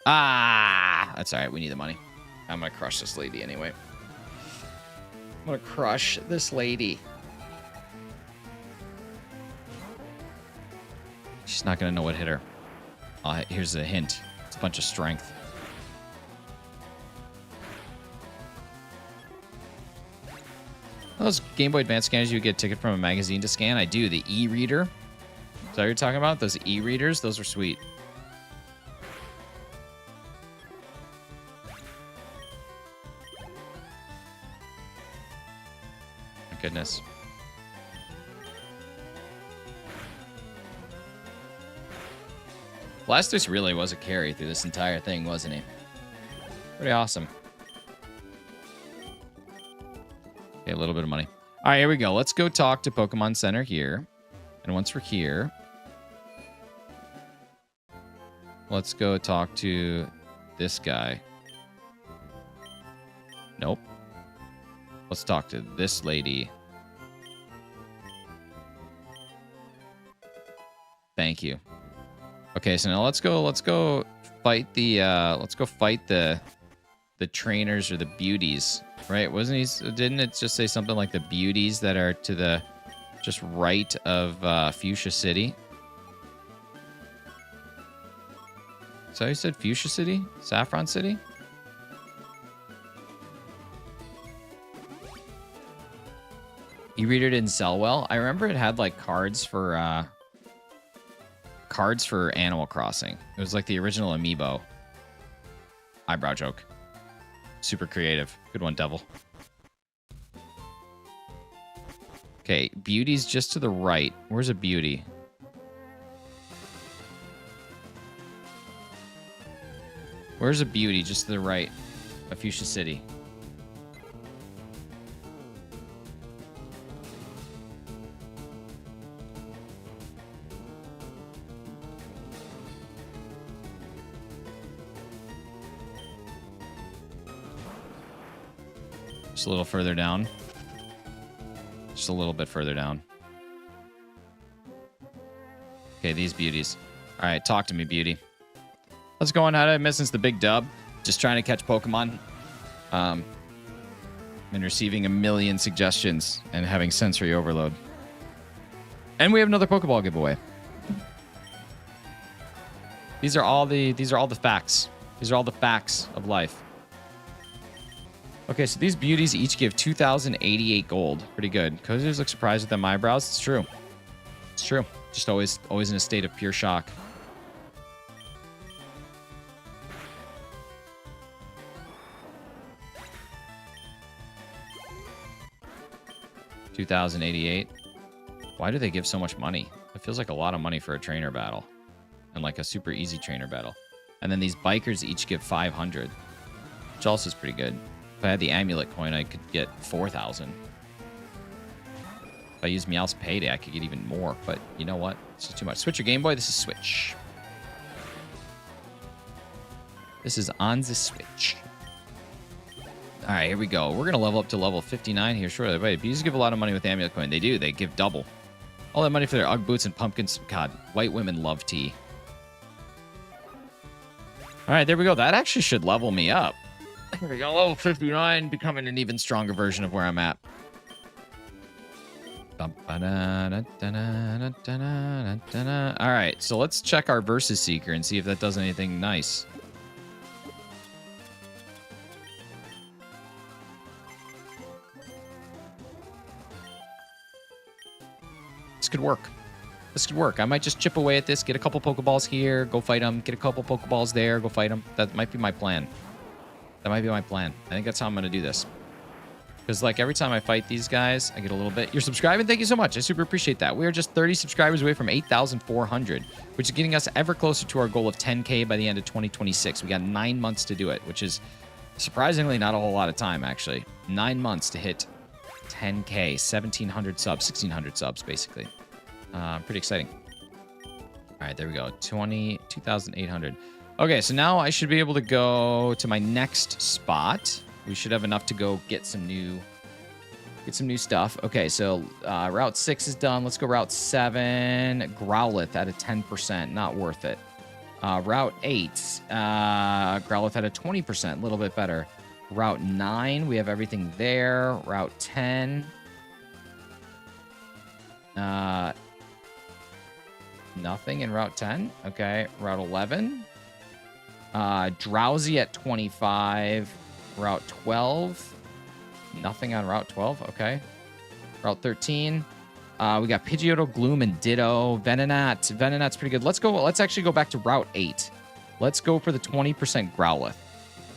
Ah! That's all right. We need the money. I'm going to crush this lady anyway. I'm going to crush this lady. She's not going to know what hit her. Here's a hint. It's a bunch of strength. Those Game Boy Advance scanners, you get a ticket from a magazine to scan. I do. The e-reader. Is that what you're talking about? Those e-readers? Those are sweet. My goodness. Blastoise really was a carry through this entire thing, wasn't he? Pretty awesome. Okay, a little bit of money. All right, here we go. Let's go talk to Pokemon Center here. And once we're here, let's go talk to this guy. Nope. Let's talk to this lady. Thank you. Okay, so now let's go fight the trainers or the beauties, right? Didn't it just say something like the beauties that are to the just right of Fuchsia City? So you said Fuchsia City? Saffron City? E-reader didn't sell well. I remember it had like cards for Animal Crossing. It was like the original amiibo. Eyebrow joke. Super creative. Good one, Devil. Okay, beauty's just to the right. Where's a beauty? Where's a beauty just to the right of Fuchsia City? Just a little further down. Just a little bit further down. Okay, these beauties. All right, talk to me, beauty. What's going on? I'm missing the big dub. Just trying to catch Pokemon. And receiving a million suggestions and having sensory overload. And we have another Pokeball giveaway. These are all the facts. These are all the facts of life. Okay, so these beauties each give 2,088 gold. Pretty good. Coziers look surprised with them eyebrows. It's true. It's true. Just always in a state of pure shock. $2,088. Why do they give so much money? It feels like a lot of money for a trainer battle. And like a super easy trainer battle. And then these bikers each give 500. Which also is pretty good. If I had the amulet coin, I could get 4,000. If I use Meowth's Payday, I could get even more. But you know what? It's just too much. Switch your Game Boy. This is Switch. This is on the Switch. All right, here we go. We're going to level up to level 59 here shortly. Wait, bees give a lot of money with the amulet coin. They do. They give double. All that money for their Ugg boots and pumpkins. God, white women love tea. All right, there we go. That actually should level me up. There we go. Level 59, becoming an even stronger version of where I'm at. All right, so let's check our Versus Seeker and see if that does anything nice. This could work. This could work. I might just chip away at this, get a couple Pokeballs here, go fight them, get a couple Pokeballs there, go fight them. That might be my plan. That might be my plan. I think that's how I'm going to do this. Because, like, every time I fight these guys, I get a little bit. You're subscribing? Thank you so much. I super appreciate that. We are just 30 subscribers away from 8,400, which is getting us ever closer to our goal of 10K by the end of 2026. We got 9 months to do it, which is surprisingly not a whole lot of time, actually. 9 months to hit 10K, 1,700 subs, 1,600 subs, basically. Pretty exciting. All right, there we go. 2,800. Okay, so now I should be able to go to my next spot. We should have enough to go get some new stuff. Okay, so Route 6 is done. Let's go Route 7. Growlithe at a 10%. Not worth it. Route 8. Growlithe at a 20%. A little bit better. Route 9. We have everything there. Route 10. Nothing in Route 10. Okay. Route 11. Drowsy at 25. Route 12. Nothing on Route 12. Okay. Route 13. We got Pidgeotto, Gloom, and Ditto. Venonat. Venonat's pretty good. Let's go. Let's actually go back to Route 8. Let's go for the 20% Growlithe.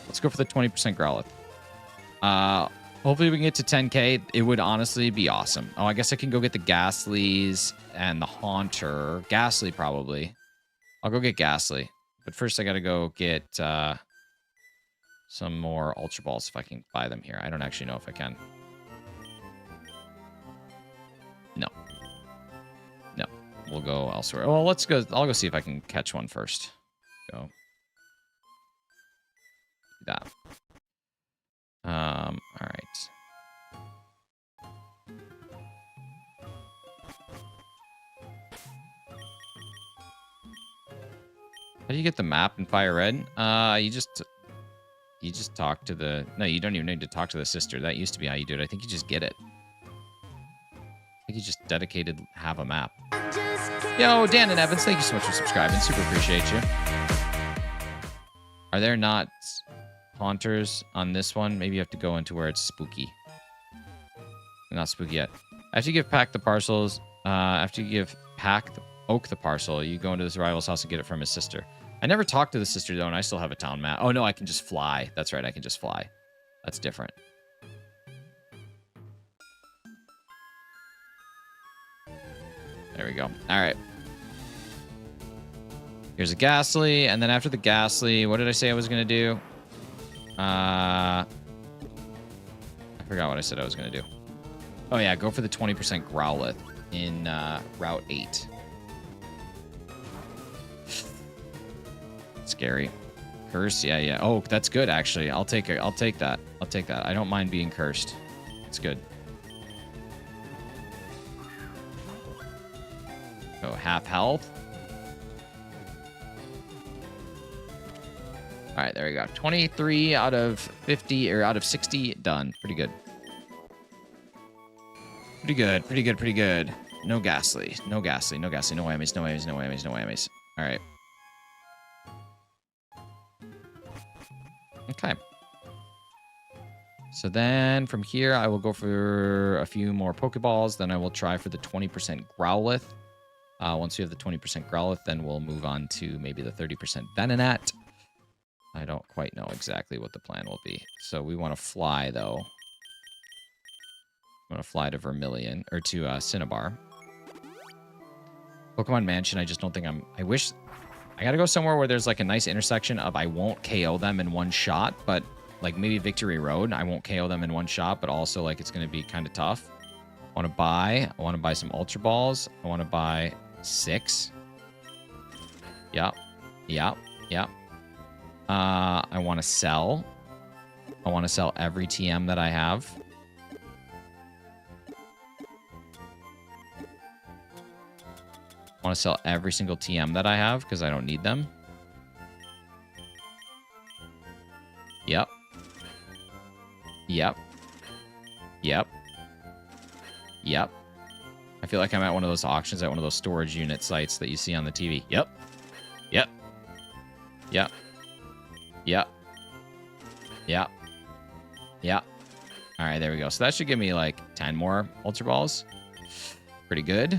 Let's go for the 20% Growlithe. Hopefully we can get to 10K. It would honestly be awesome. Oh, I guess I can go get the Ghastlies and the Haunter. Ghastly, probably. I'll go get Ghastly. But first I got to go get some more Ultra Balls if I can buy them here. I don't actually know if I can. No. No. We'll go elsewhere. Well, let's go. I'll go see if I can catch one first. Go. Do that. All right. How do you get the map in FireRed? You just talk to the... No, you don't even need to talk to the sister. That used to be how you do it. I think you just get it. I think you just dedicated have a map. Yo, Dan and Evans, thank you so much for subscribing. Super appreciate you. Are there not haunters on this one? Maybe you have to go into where it's spooky. Not spooky yet. After you give Pack the parcels, after you give Oak the parcel, you go into this rival's house and get it from his sister. I never talked to the sister, though, and I still have a town map. Oh, no, I can just fly. That's right, I can just fly. That's different. There we go. All right. Here's a Ghastly, and then after the Ghastly, what did I say I was going to do? I forgot what I said I was going to do. Oh, yeah, go for the 20% Growlithe in Route 8. Scary. Curse, yeah, yeah. Oh, that's good, actually. I'll take it. I'll take that. I'll take that. I don't mind being cursed. It's good. Oh, half health. All right, there we go. 23 out of 50, or out of 60, done. Pretty good. Pretty good, pretty good, pretty good. No ghastly, no ghastly, no ghastly, no whammies, no whammies, no whammies, no whammies. All right. Okay. So then from here, I will go for a few more Pokeballs. Then I will try for the 20% Growlithe. Once we have the 20% Growlithe, then we'll move on to maybe the 30% Venonat. I don't quite know exactly what the plan will be. So we want to fly, though. I'm going to fly to Vermilion, or to Cinnabar. Pokemon Mansion, I just don't think I'm... I wish... I gotta go somewhere where there's like a nice intersection of I won't KO them in one shot, but like maybe Victory Road, I won't KO them in one shot, but also like it's going to be kind of tough. I want to buy some Ultra Balls. I want to buy 6. Yep. Yep. Yep. I want to sell. I want to sell every TM that I have. I want to sell every single TM that I have because I don't need them. Yep. Yep. Yep. Yep. I feel like I'm at one of those auctions at one of those storage unit sites that you see on the TV. Yep. Yep. Yep. Yep. Yep. Yep. All right, there we go. So that should give me like 10 more Ultra Balls. Pretty good.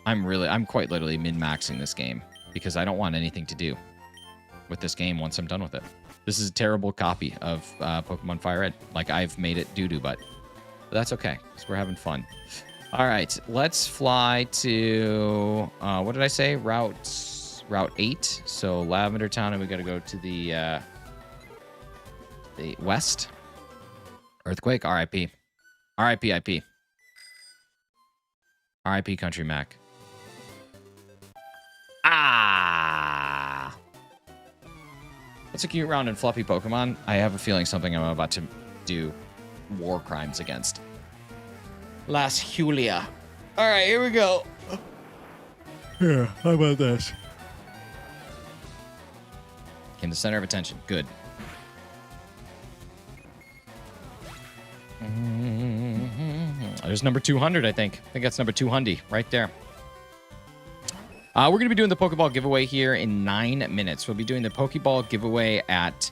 I'm quite literally min-maxing this game because I don't want anything to do with this game once I'm done with it. This is a terrible copy of Pokemon FireRed. Like, I've made it doo-doo, but that's okay because we're having fun. All right, let's fly to, what did I say? Route 8. So Lavender Town, and we got to go to the west. Earthquake, RIP. RIP, IP. RIP Country Mac. Ah! That's a cute, round, and fluffy Pokemon. I have a feeling something I'm about to do war crimes against. Las Julia. All right, here we go. Yeah, how about this? In the center of attention. Good. There's number 200, I think. I think that's number 200 right there. We're going to be doing the Pokeball giveaway here in 9 minutes. We'll be doing the Pokeball giveaway at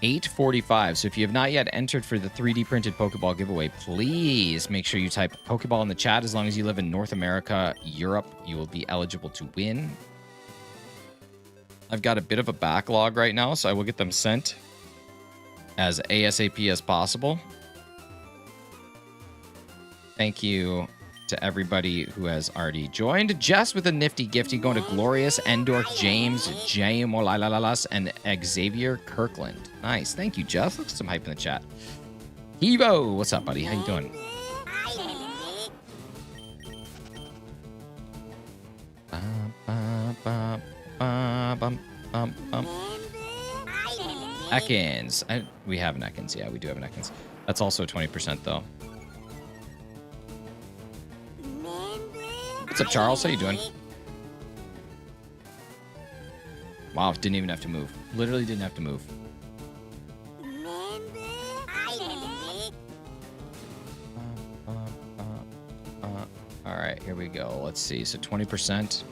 8:45. So if you have not yet entered for the 3D printed Pokeball giveaway, please make sure you type Pokeball in the chat. As long as you live in North America, Europe, you will be eligible to win. I've got a bit of a backlog right now, so I will get them sent as ASAP as possible. Thank you to everybody who has already joined. Jess with a nifty gifty going to Glorious, Endorf, James, J.M.O.L.A.L.A.L.A.S, and Xavier Kirkland. Nice. Thank you, Jess. Look at some hype in the chat. Evo, what's up, buddy? How you doing? Ekans. We have an Ekans. Yeah, we do have an Ekans. That's also 20% though. What's up, Charles? How you doing? Wow, didn't even have to move. Literally didn't have to move. All right, here we go. Let's see. So 20%.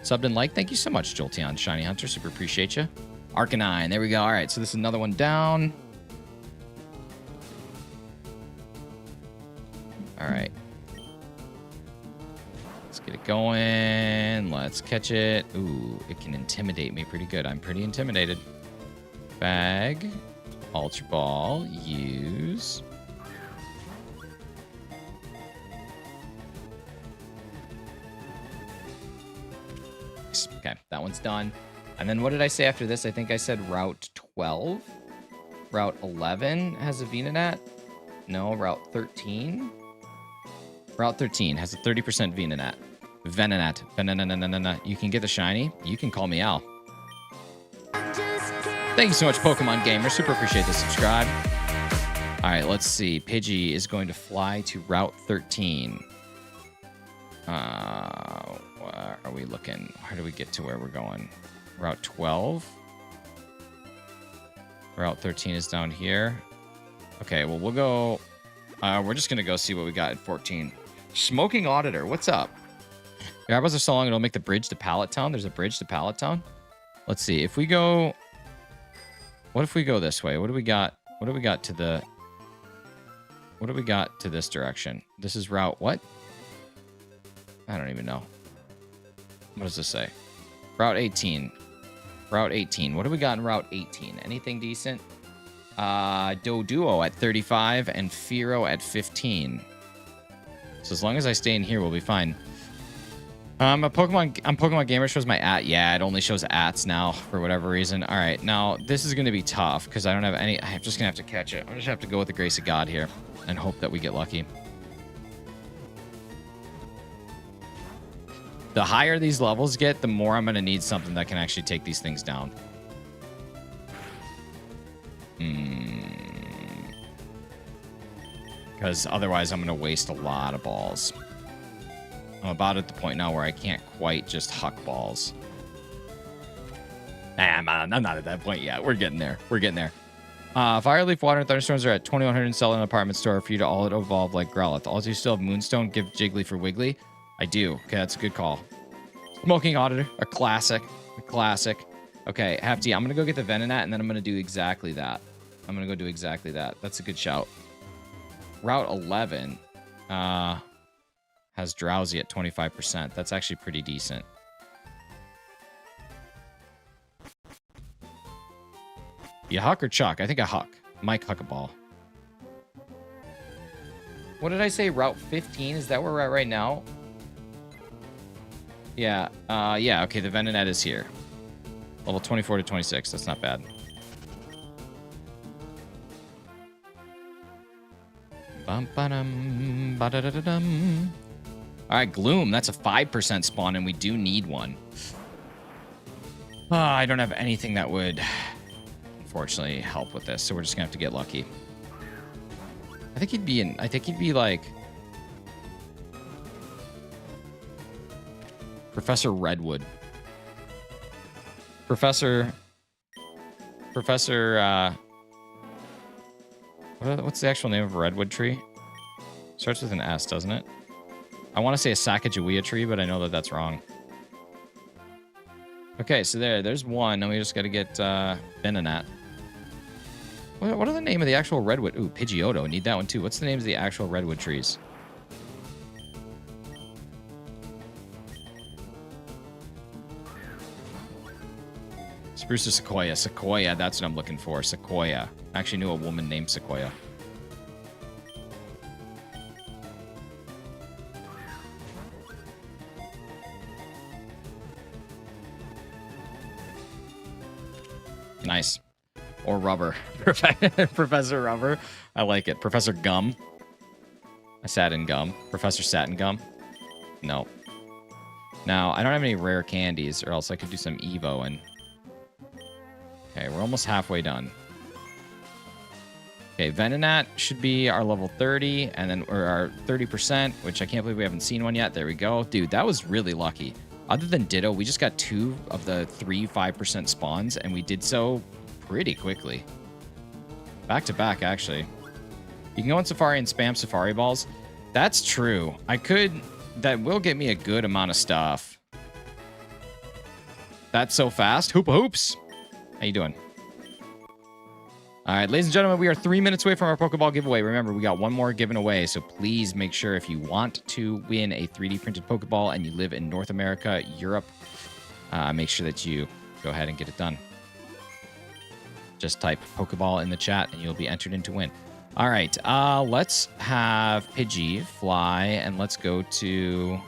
Subbed and like. Thank you so much, Jolteon Shiny Hunter. Super appreciate you. Arcanine. There we go. All right, so this is another one down. All right. Let's get it going. Let's catch it. Ooh, it can intimidate me pretty good. I'm pretty intimidated. Bag. Ultra Ball. Use. Okay, that one's done. And then what did I say after this? I think I said Route 12. Route 11 has a Venonat. No, Route 13. Route 13 has a 30% Venonat. Venonat. You can get the shiny. You can call me Al. Thank you so much, Pokemon Gamer. Super appreciate the subscribe. All right, let's see. Pidgey is going to fly to Route 13. Where are we looking? How do we get to where we're going? Route 12. Route 13 is down here. Okay, well, we'll go... we're just going to go see what we got at 14. Smoking Auditor, what's up? Garbos are so long, it'll make the bridge to Pallet Town. There's a bridge to Pallet Town. Let's see. If we go... What if we go this way? What do we got? What do we got to the... What do we got to this direction? This is route what? I don't even know. What does this say? Route 18. Route 18. What do we got in Route 18? Anything decent? Doduo at 35 and Firo at 15. So as long as I stay in here, we'll be fine. Pokemon Gamer shows my at. Yeah, it only shows ats now for whatever reason. All right, now this is going to be tough because I don't have any. I'm just going to have to catch it. I'm just have to go with the grace of God here and hope that we get lucky. The higher these levels get, the more I'm going to need something that can actually take these things down. Because otherwise I'm going to waste a lot of balls. I'm about at the point now where I can't quite just huck balls. I'm not at that point yet. We're getting there. We're getting there. Fire, Leaf, Water, and Thunderstorms are at 2100 and sell in an apartment store for you to all evolve like Growlithe. Also, you still have Moonstone. Give Jiggly for Wiggly. I do. Okay, that's a good call. Smoking Auditor. A classic. A classic. Okay, Hefty, I'm going to go get the Venonat, and then I'm going to do exactly that. I'm going to go do exactly that. That's a good shout. Route 11 has Drowsy at 25%. That's actually pretty decent. You huck or chuck? I think I huck. Mike Huckaball. What did I say? Route 15? Is that where we're at right now? Yeah. Yeah, okay, the Venonat is here. Level 24 to 26. That's not bad. Bum-ba-dum, ba-da-da-da-dum. All right, Gloom. That's a 5% spawn, and we do need one. I don't have anything that would, unfortunately, help with this, so we're just gonna have to get lucky. I think he'd be like Professor Redwood. Professor. What's the actual name of a redwood tree? Starts with an S, doesn't it? I want to say a Sacagawea tree, but I know that that's wrong. Okay, so there's one, and we just got to get Venonat. What are the name of the actual redwood? Ooh, Pidgeotto. Need that one too. What's the names of the actual redwood trees? Spruce or Sequoia? Sequoia, that's what I'm looking for. Sequoia. I actually knew a woman named Sequoia. Nice. Or Rubber. Professor Rubber. I like it. Professor Gum. I sat in gum. Professor Satin Gum. No. Now, I don't have any rare candies, or else I could do some Evo and... Okay, we're almost halfway done. Okay, Venonat should be our level 30, and then or our 30%, which I can't believe we haven't seen one yet. There we go. Dude, that was really lucky. Other than Ditto, we just got 2 of the 3 5% spawns, and we did so pretty quickly. Back to back, actually. You can go on Safari and spam Safari balls. That's true. I could... That will get me a good amount of stuff. That's so fast. Hoopa hoops. How you doing? All right, ladies and gentlemen, we are 3 minutes away from our Pokeball giveaway. Remember, we got one more given away, so please make sure if you want to win a 3D printed Pokeball and you live in North America, Europe, make sure that you go ahead and get it done. Just type Pokeball in the chat and you'll be entered in to win. All right, let's have Pidgey fly and let's go to...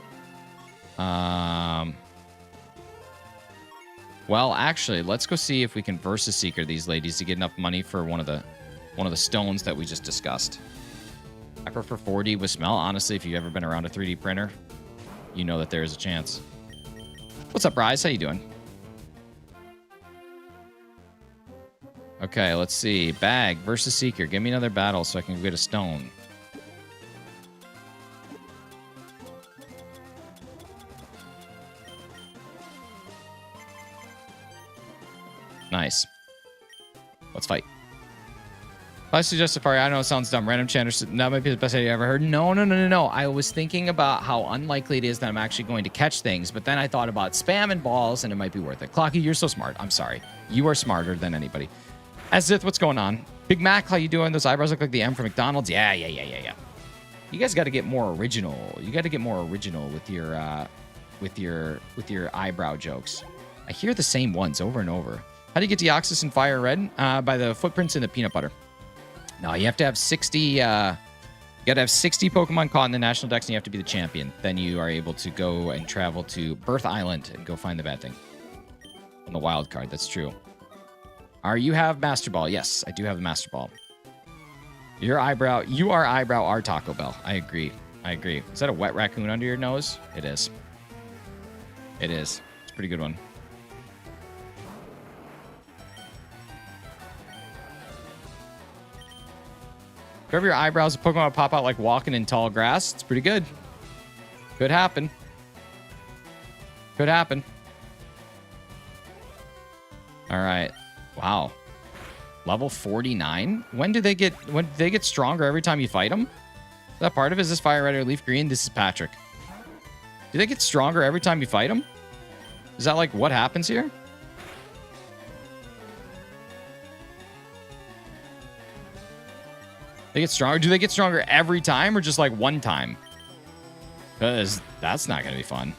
Well, actually, let's go see if we can Versus Seeker these ladies to get enough money for one of the stones that we just discussed. I prefer 4D with smell. Honestly, if you've ever been around a 3D printer, you know that there is a chance. What's up, Bryce? How you doing? Okay, let's see. Bag versus Seeker. Give me another battle so I can get a stone. Nice. Let's fight. I suggest Safari. I know it sounds dumb. Random channers. That might be the best idea I ever heard. No. I was thinking about how unlikely it is that I'm actually going to catch things, but then I thought about spamming balls, and it might be worth it. Clocky, you're so smart. I'm sorry. You are smarter than anybody. Azith, what's going on? Big Mac, how you doing? Those eyebrows look like the M from McDonald's. Yeah. You guys got to get more original. You got to get more original with your eyebrow jokes. I hear the same ones over and over. How do you get Deoxys and FireRed? By the footprints in the peanut butter. No, you have to have 60. You got to have 60 Pokemon caught in the national dex, and you have to be the champion. Then you are able to go and travel to Birth Island and go find the bad thing. On the wild card, that's true. You have Master Ball? Yes, I do have the Master Ball. You are eyebrow, are Taco Bell. I agree. Is that a wet raccoon under your nose? It is. It's a pretty good one. Grab your eyebrows, a Pokemon will pop out like walking in tall grass. It's pretty good. Could happen. All right. Wow. Level 49? When do they get stronger every time you fight them? Is that part of it? Is this FireRed or LeafGreen? This is Patrick. Do they get stronger every time you fight them? Is that like what happens here? They get stronger. Do they get stronger every time or just like one time? Because that's not going to be fun.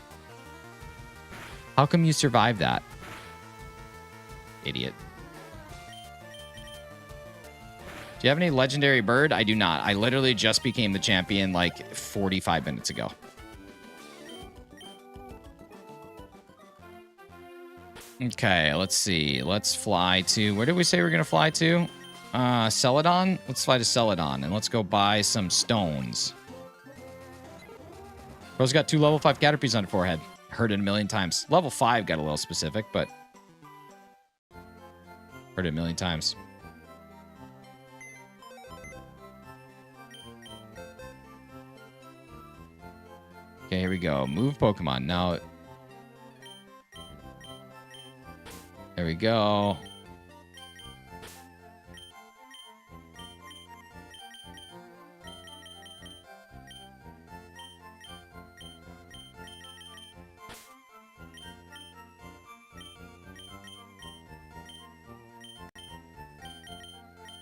How come you survived that? Idiot. Do you have any legendary bird? I do not. I literally just became the champion like 45 minutes ago. Okay, let's see. Let's fly to... Where did we say we were going to fly to? Celadon? Let's fly to Celadon and let's go buy some stones. Bro's got 2 level 5 Caterpies on her forehead. Heard it a million times. Level 5 got a little specific, but heard it a million times. Okay, here we go. Move Pokemon. Now, there we go.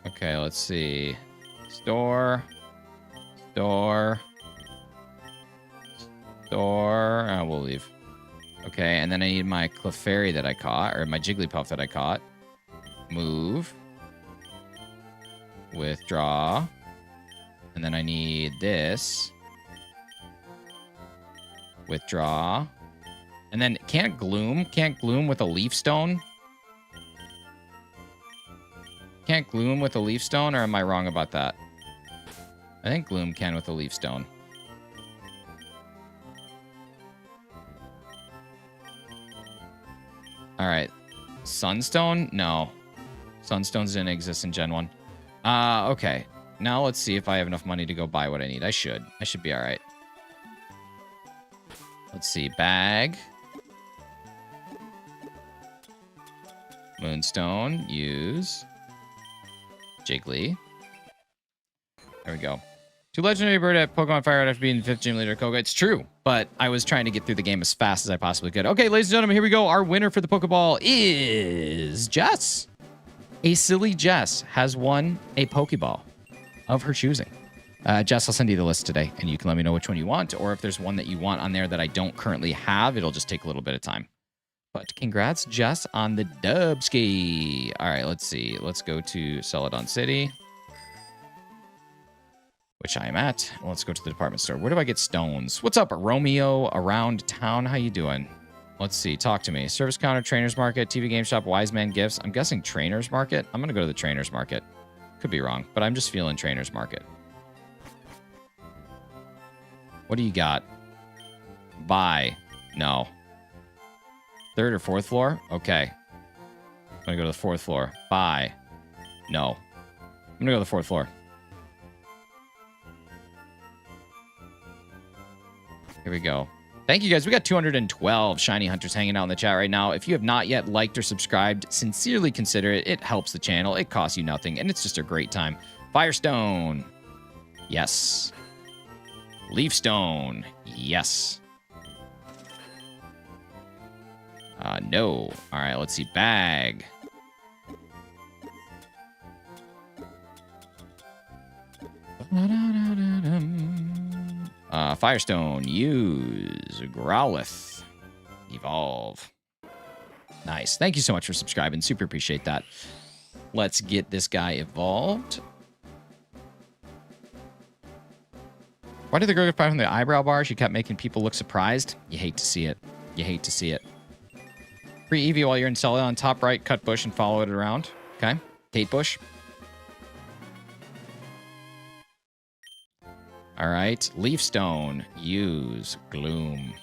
Okay, let's see. Store. We'll leave. Okay, and then I need my Clefairy that I caught, or my Jigglypuff that I caught. Move. Withdraw. And then I need this. Withdraw. And then can't Gloom with a Leaf Stone? Can't Gloom with a Leaf Stone, or am I wrong about that? I think Gloom can with a Leaf Stone. Alright. Sunstone? No. Sunstones didn't exist in Gen 1. Okay. Now let's see if I have enough money to go buy what I need. I should be alright. Let's see. Bag. Moonstone. Use. Jiggly. There we go. 2 legendary bird at Pokemon FireRed after being 5th gym leader Koga. It's true, but I was trying to get through the game as fast as I possibly could. Okay, ladies and gentlemen, here we go. Our winner for the Pokeball is Jess. A silly Jess has won a Pokeball of her choosing. Jess, I'll send you the list today, and you can let me know which one you want, or if there's one that you want on there that I don't currently have, it'll just take a little bit of time. But congrats, Jess, on the Dubski. All right, let's see. Let's go to Celadon City, which I am at. Let's go to the department store. Where do I get stones? What's up, Romeo around town? How you doing? Let's see. Talk to me. Service counter, trainers market, TV game shop, wise man gifts. I'm guessing trainers market. I'm going to go to the trainers market. Could be wrong, but I'm just feeling trainers market. What do you got? Buy. No. Third or fourth floor? Okay. I'm going to go to the fourth floor. Buy. No. I'm going to go to the fourth floor. Here we go. Thank you, guys. We got 212 shiny hunters hanging out in the chat right now. If you have not yet liked or subscribed, sincerely consider it. It helps the channel. It costs you nothing, and it's just a great time. Firestone. Yes. Leafstone. Yes. No. All right, let's see. Bag. Firestone. Use. Growlithe. Evolve. Nice. Thank you so much for subscribing. Super appreciate that. Let's get this guy evolved. Why did the girl get fired from the eyebrow bar? She kept making people look surprised. You hate to see it. You hate to see it. Free Eevee while you're in Celadon. Top right, cut bush and follow it around. Okay. Kate Bush. All right. Leafstone. Use. Gloom.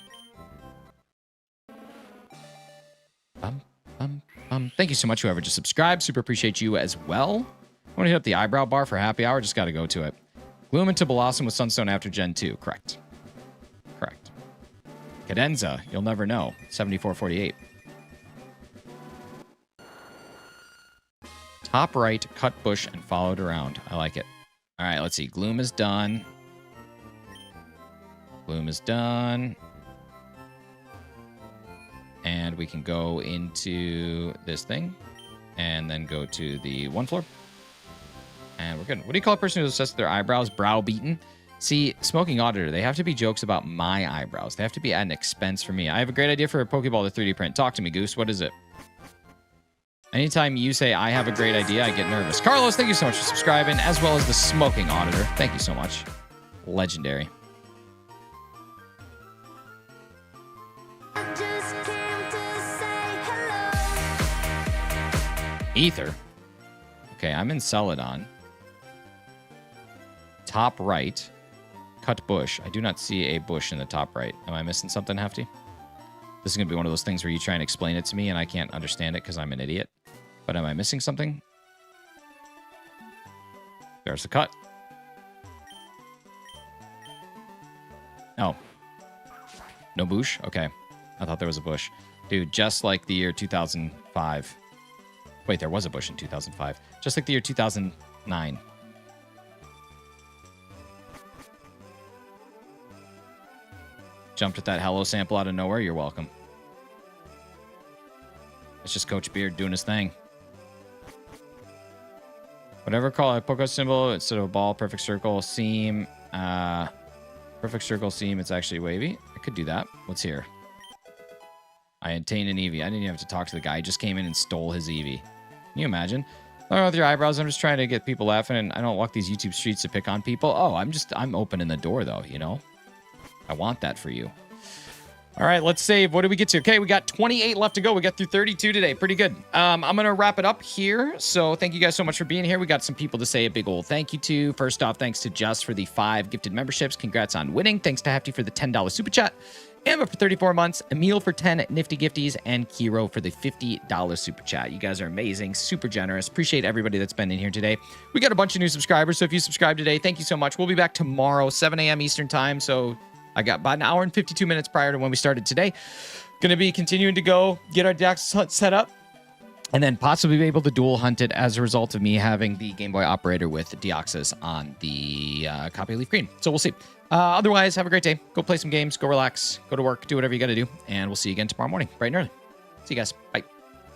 Thank you so much, whoever just subscribed. Super appreciate you as well. Want to hit up the eyebrow bar for happy hour? Just got to go to it. Gloom into Blossom with Sunstone after Gen 2. Correct. Correct. Cadenza. You'll never know. 7448. Top right, cut bush, and followed around. I like it. All right, let's see. Gloom is done. Gloom is done. And we can go into this thing and then go to the one floor. And we're good. What do you call a person who's obsessed with their eyebrows? Browbeaten. See, Smoking Auditor, they have to be jokes about my eyebrows. They have to be at an expense for me. I have a great idea for a Pokeball to 3D print. Talk to me, Goose. What is it? Anytime you say I have a great idea, I get nervous. Carlos, thank you so much for subscribing, as well as the Smoking Auditor. Thank you so much. Legendary. Ether. Okay, I'm in Celadon. Top right. Cut bush. I do not see a bush in the top right. Am I missing something, Hefty? This is going to be one of those things where you try and explain it to me and I can't understand it because I'm an idiot. But am I missing something? There's the cut. Oh. No bush? Okay. I thought there was a bush. Dude, just like the year 2005. Wait, there was a bush in 2005. Just like the year 2009. Jumped at that hello sample out of nowhere. You're welcome. It's just Coach Beard doing his thing. Whatever call a Poké symbol instead of a ball, perfect circle, seam. Perfect circle, seam. It's actually wavy. I could do that. What's here? I obtained an Eevee. I didn't even have to talk to the guy. He just came in and stole his Eevee. Can you imagine? I don't know with your eyebrows. I'm just trying to get people laughing, and I don't walk these YouTube streets to pick on people. Oh, I'm opening the door, though, you know? I want that for you. All right, let's save. What did we get to? Okay, we got 28 left to go. We got through 32 today. Pretty good. I'm going to wrap it up here. So thank you guys so much for being here. We got some people to say a big old thank you to. First off, thanks to Just for the 5 gifted memberships. Congrats on winning. Thanks to Hefty for the $10 super chat. Emma for 34 months, Emil for 10 nifty gifties, and Kiro for the $50 super chat. You guys are amazing, super generous. Appreciate everybody that's been in here today. We got a bunch of new subscribers, so if you subscribe today, thank you so much. We'll be back tomorrow, 7 a.m. Eastern time, so I got about an hour and 52 minutes prior to when we started today. Going to be continuing to go get our Deoxys hunt set up, and then possibly be able to dual hunt it as a result of me having the Game Boy operator with Deoxys on the copy of LeafGreen. So we'll see. Otherwise, have a great day. Go play some games. Go relax. Go to work. Do whatever you got to do. And we'll see you again tomorrow morning, bright and early. See you guys. Bye.